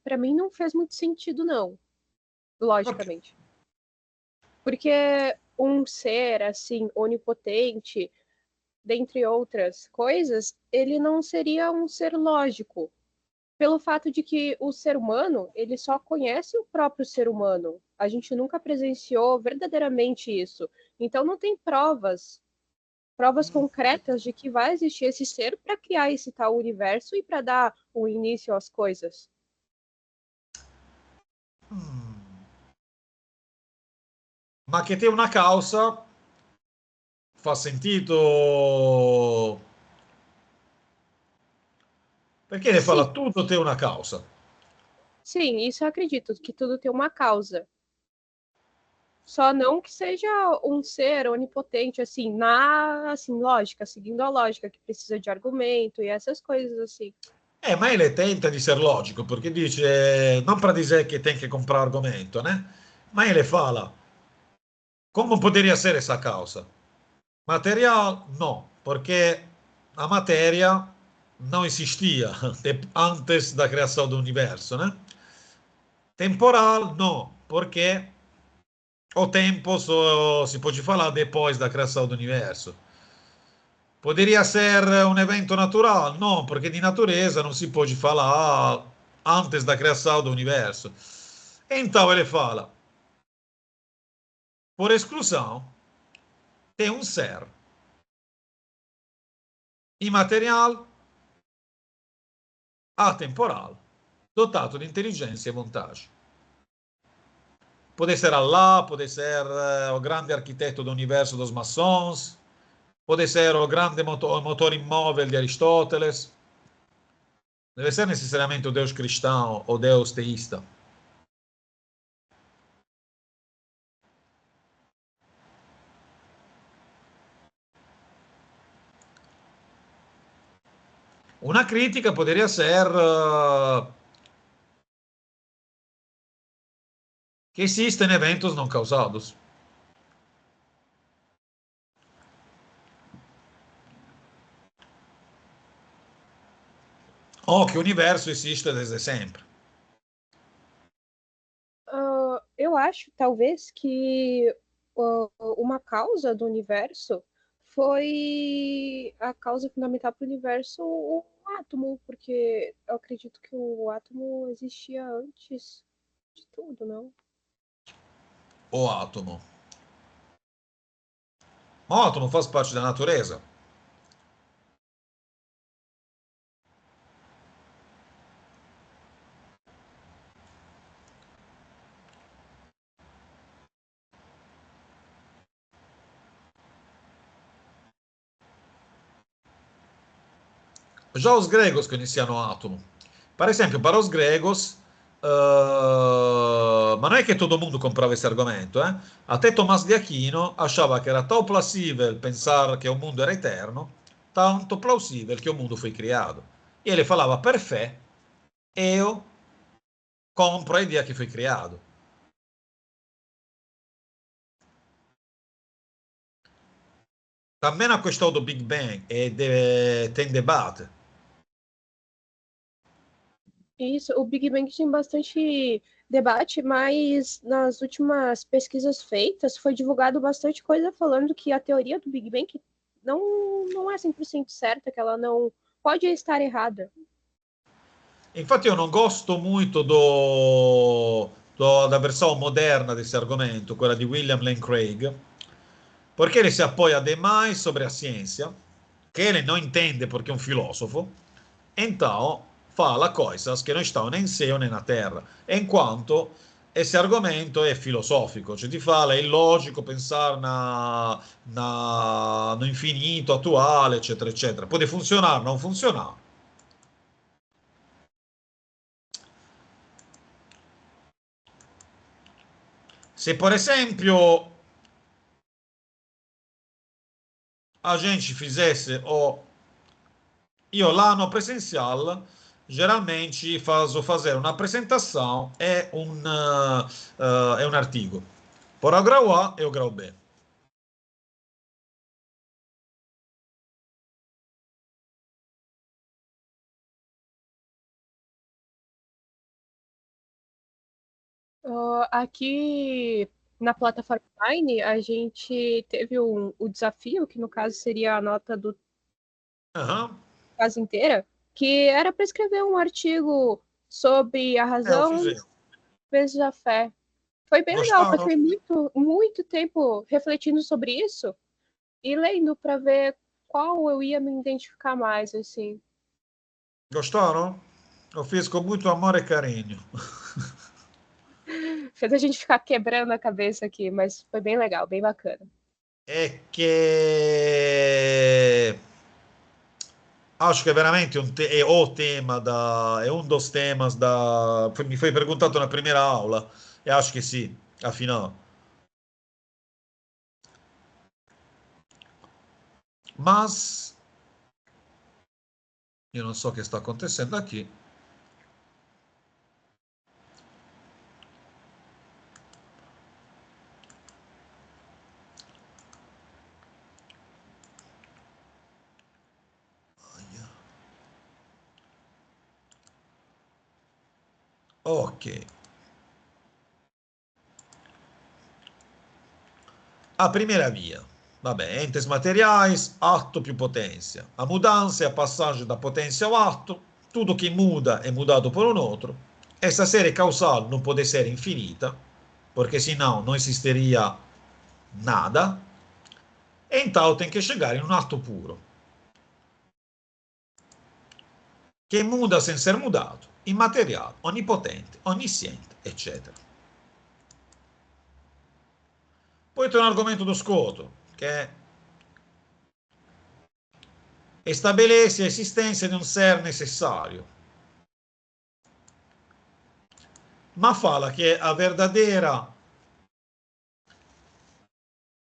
Para mim não fez muito sentido, não, logicamente. Porque um ser, assim, onipotente, dentre outras coisas, ele não seria um ser lógico. Pelo fato de que o ser humano, ele só conhece o próprio ser humano. A gente nunca presenciou verdadeiramente isso. Então não tem provas concretas de que vai existir esse ser para criar esse tal universo e para dar um início às coisas. Ma che tem una causa fa sentito, perché ele fala tudo tem uma causa. Sim, isso eu acredito, que tudo tem uma causa. Só não que seja um ser onipotente, assim, lógica, seguindo a lógica, que precisa de argumento e essas coisas assim. Ma ele tenta di ser logico, perché dice, non per dire che tem che comprare argomento, né? Mas ele fala, como poderia ser essa causa? Material, não, porque a matéria não existia antes da criação do universo, né? Temporal, não, porque o tempo só si pode falar depois da criação do universo. Poderia ser um evento natural? Não, porque de natureza não se pode falar antes da criação do universo. Então ele fala, por exclusão, tem um ser imaterial, atemporal, dotato di intelligenza e vontade. Pode ser Allah, pode ser o grande arquiteto do universo dos maçons, pode ser o grande motor imóvel de Aristóteles. Deve ser necessariamente o Deus cristão ou Deus teísta. Una crítica podría ser que existen eventos não causados. Ou que o universo existe desde sempre. Eu acho, talvez, que uma causa do universo foi a causa fundamental para o universo, o átomo, porque eu acredito que o átomo existia antes de tudo, não? O átomo. O átomo faz parte da natureza. Já os gregos conheciam o átomo. Por exemplo, para os gregos, ma non è che todo mundo comprava esse argumento, eh? Até Tomás de Aquino achava que era tão plausível pensar que o mundo era eterno, tanto plausível que o mundo foi criado. E ele falava, per fé, eu compro a idea che foi criado. Também a questão do Big Bang tem debate. Isso, o Big Bang tem bastante debate, mas nas últimas pesquisas feitas foi divulgado bastante coisa falando que a teoria do Big Bang não é 100% certa, que ela não pode estar errada. Infatti io non gosto molto da versione moderna di questo argomento, quella di William Lane Craig, perché ele se apoia demais sobre a ciência, que ele não entende porque é um filósofo, então fala coisas que não estão nem em céu nem na terra, enquanto esse argomento è filosofico, cioè ti fala è illogico pensare no infinito attuale, eccetera, eccetera. Può funzionare, non funzionare. Se, por esempio, a gente fizesse io l'anno presencial geralmente faccio fare una presentazione e un artigo. Por o grau A e o grau B. Aqui na plataforma online, a gente teve o desafio, que no caso seria a nota do Uhum. caso inteira, que era para escrever um artigo sobre a Eu razão fiz. vezes a fé. Foi bem legal, Gostaram? passei muito tempo refletindo sobre isso e lendo para ver qual eu ia me identificar mais, assim. Gostaram? Eu fiz com muito amor e carinho. Fez a gente ficar quebrando a cabeça aqui, mas foi bem legal, bem bacana. È che acho che veramente è o tema è un dos temas mi fai perguntato na primeira aula e acho che sì, afinal. Mas io non so che sta acontecendo aqui. Ok. A primeira via. Vabbè, entes materiais, ato più potência. A mudança é a passagem da potência ao ato. Tudo que muda é mudado por um outro. Essa série causal não pode ser infinita, porque senão não existiria nada. Então tem que chegar em um ato puro, que muda sem ser mudado, imaterial, onipotente, onisciente, etc. Poi tem um argumento do Scoto, que estabelece a existência de um ser necessário, ma fala que a verdadeira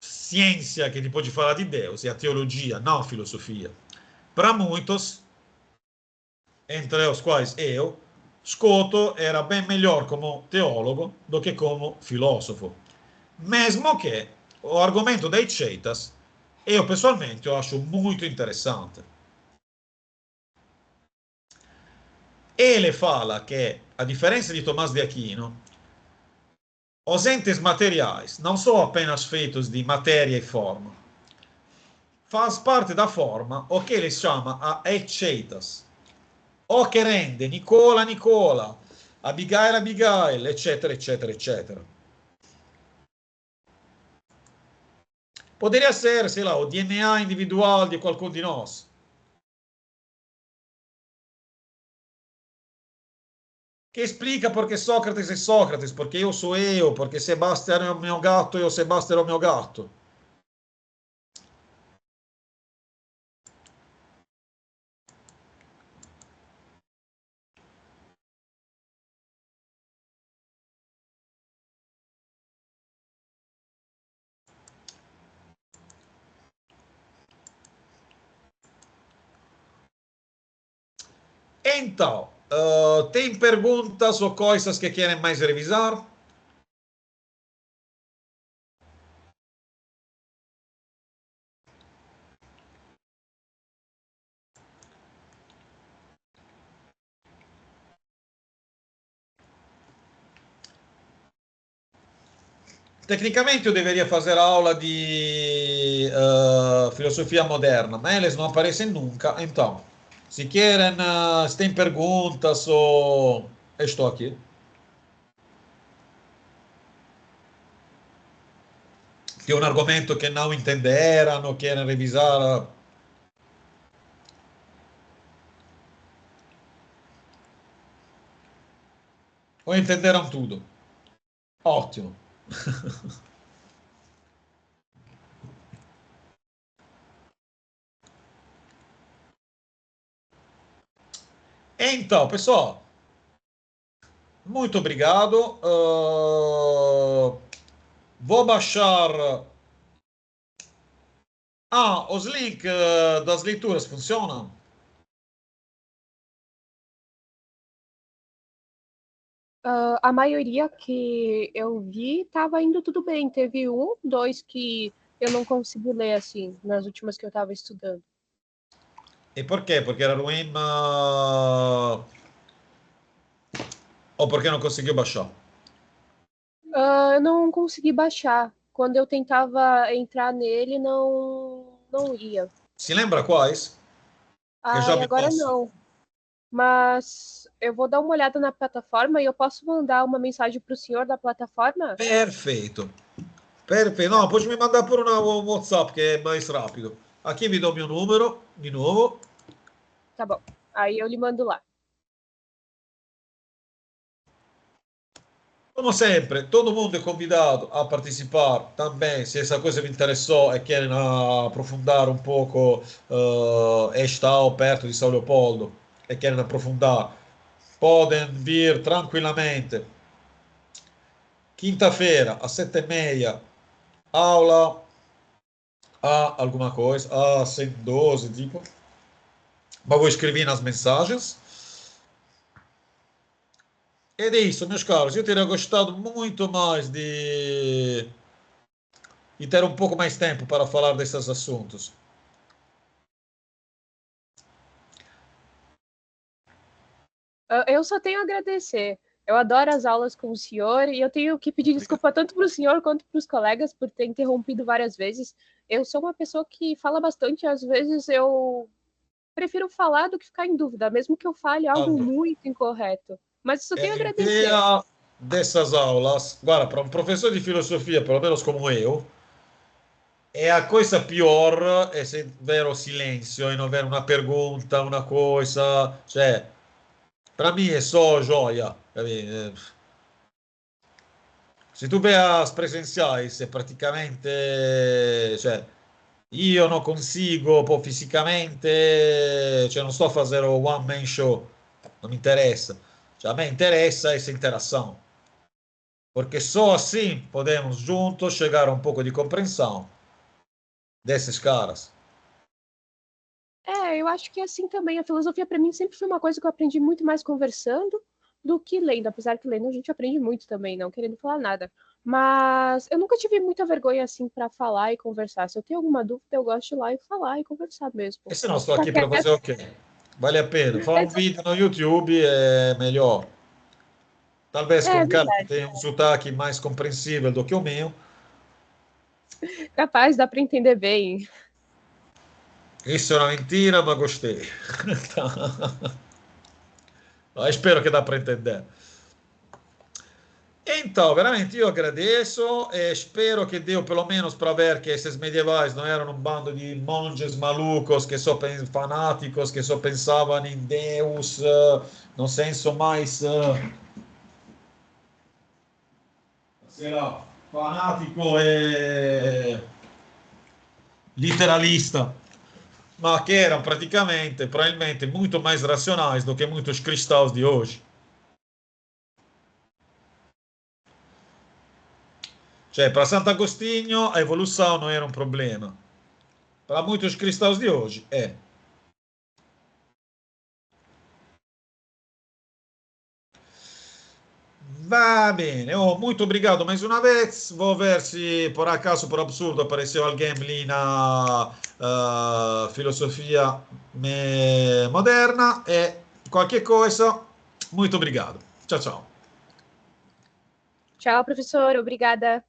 ciência que ti pode falar de Deus é a teologia, não a filosofia. Para muitos, entre os quais eu, Scoto era bem melhor como teólogo do que como filosofo. Mesmo che o argomento dei Cetas, io pessoalmente o acho muito interessante. Ele fala que, a diferença de Tomás de Aquino, os entes materiais não são apenas feitos de matéria e forma. Faz parte da forma o que ele chama a eccetas, o che rende Nicola Nicola, Abigail Abigail, eccetera, eccetera, eccetera. Poderia ser, sei lá, o DNA individual de qualcuno di nós. Che explica perché Sócrates è Sócrates, perché io sou eu, perché Sebastiano è o mio gatto e io Sebastiano è o mio gatto. Então, tem perguntas ou coisas que querem mais revisar? Tecnicamente eu deveria fazer aula de filosofia moderna, mas eles não aparecem nunca. Então, se querem, se tem perguntas ou... Estou aqui. Che è un argomento che non entenderam, querem revisar. Ou entenderam tudo? Ótimo. Então, pessoal, muito obrigado. Vou baixar. Ah, os links das leituras funcionam? A maioria que eu vi estava indo tudo bem. Teve um, dois que eu não consegui ler, assim, nas últimas que eu estava estudando. E perché? Perché era ruim ou porque não conseguiu baixar? Eu não consegui baixar. Quando eu tentava entrar nele, não ia. Se lembra quais? Que já E me agora passa. não. Mas eu vou dar uma olhada na plataforma e eu posso mandar uma mensagem para o senhor da plataforma? Perfeito. Perfeito. No, poi mi manda pure un WhatsApp che è mais rapido. Aqui vi do mio numero, di nuovo. Tá bom. Aí eu lhe mando lá. Como sempre, todo mundo é convidado a participar também, se essa coisa me interessou e querem aprofundar um pouco, estão perto de São Leopoldo e querem aprofundar, podem vir tranquillamente. Quinta-feira, às 7h30, aula a alguma coisa, a 112, tipo. Mas vou escrever nas mensagens. Ed é isso, meus caros. Eu teria gostado muito mais de ter um pouco mais tempo para falar desses assuntos. Eu só tenho a agradecer. Eu adoro as aulas com o senhor e eu tenho que pedir desculpa tanto para o senhor quanto para os colegas por ter interrompido várias vezes. Eu sou uma pessoa que fala bastante, às vezes eu prefiro falar do que ficar em dúvida, mesmo que eu fale algo Allora, muito incorreto. Mas só tenho a a agradecer. idea dessas aulas, guarda, para um professor de filosofia, pelo menos como eu, é a coisa pior é se ver o silêncio e não ver uma pergunta, uma coisa. Cioè, para mim é só gioia. Se tu vê as presenciais, é praticamente. Cioè, io non consigo, poi fisicamente, cioè non sto a fare o one man show, non mi interessa. Cioè, a me interessa essa interação. Porque só assim podemos juntos chegar a um pouco de compreensão desses caras. Eu acho que é assim também. A filosofia, para mim, sempre foi uma coisa que eu aprendi muito mais conversando do que lendo. Apesar que lendo a gente aprende muito também, não querendo falar nada. Mas eu nunca tive muita vergonha assim para falar e conversar. Se eu tenho alguma dúvida, eu gosto de ir lá e falar e conversar mesmo. E se não, estou Só aqui que para fazer o quê? Vale a pena. Faz um vídeo no YouTube é melhor. Talvez com é um cara que verdade. tenha um sotaque mais compreensível do que o meu. Capaz, dá para entender bem. Isso é uma mentira, mas gostei. Espero che dà para entender. Então, veramente io agradeço e spero che Dio, pelo menos para ver que esses medievais não eram um bando de monges malucos que só fanáticos que só pensavam em Deus no senso mais, sei lá, fanatico e literalista, ma che erano praticamente, probabilmente, muito mais racionais do que muitos cristãos de hoje. Cioè, para Sant'Agostinho a evolução não era um problema. Para muitos cristãos de hoje, é. Va bene, muito obrigado mais uma vez. Vou ver se por acaso, por absurdo, apareceu alguém ali na filosofia moderna e qualquer coisa. Muito obrigado. Tchau, tchau. Tchau, professor. Obrigada.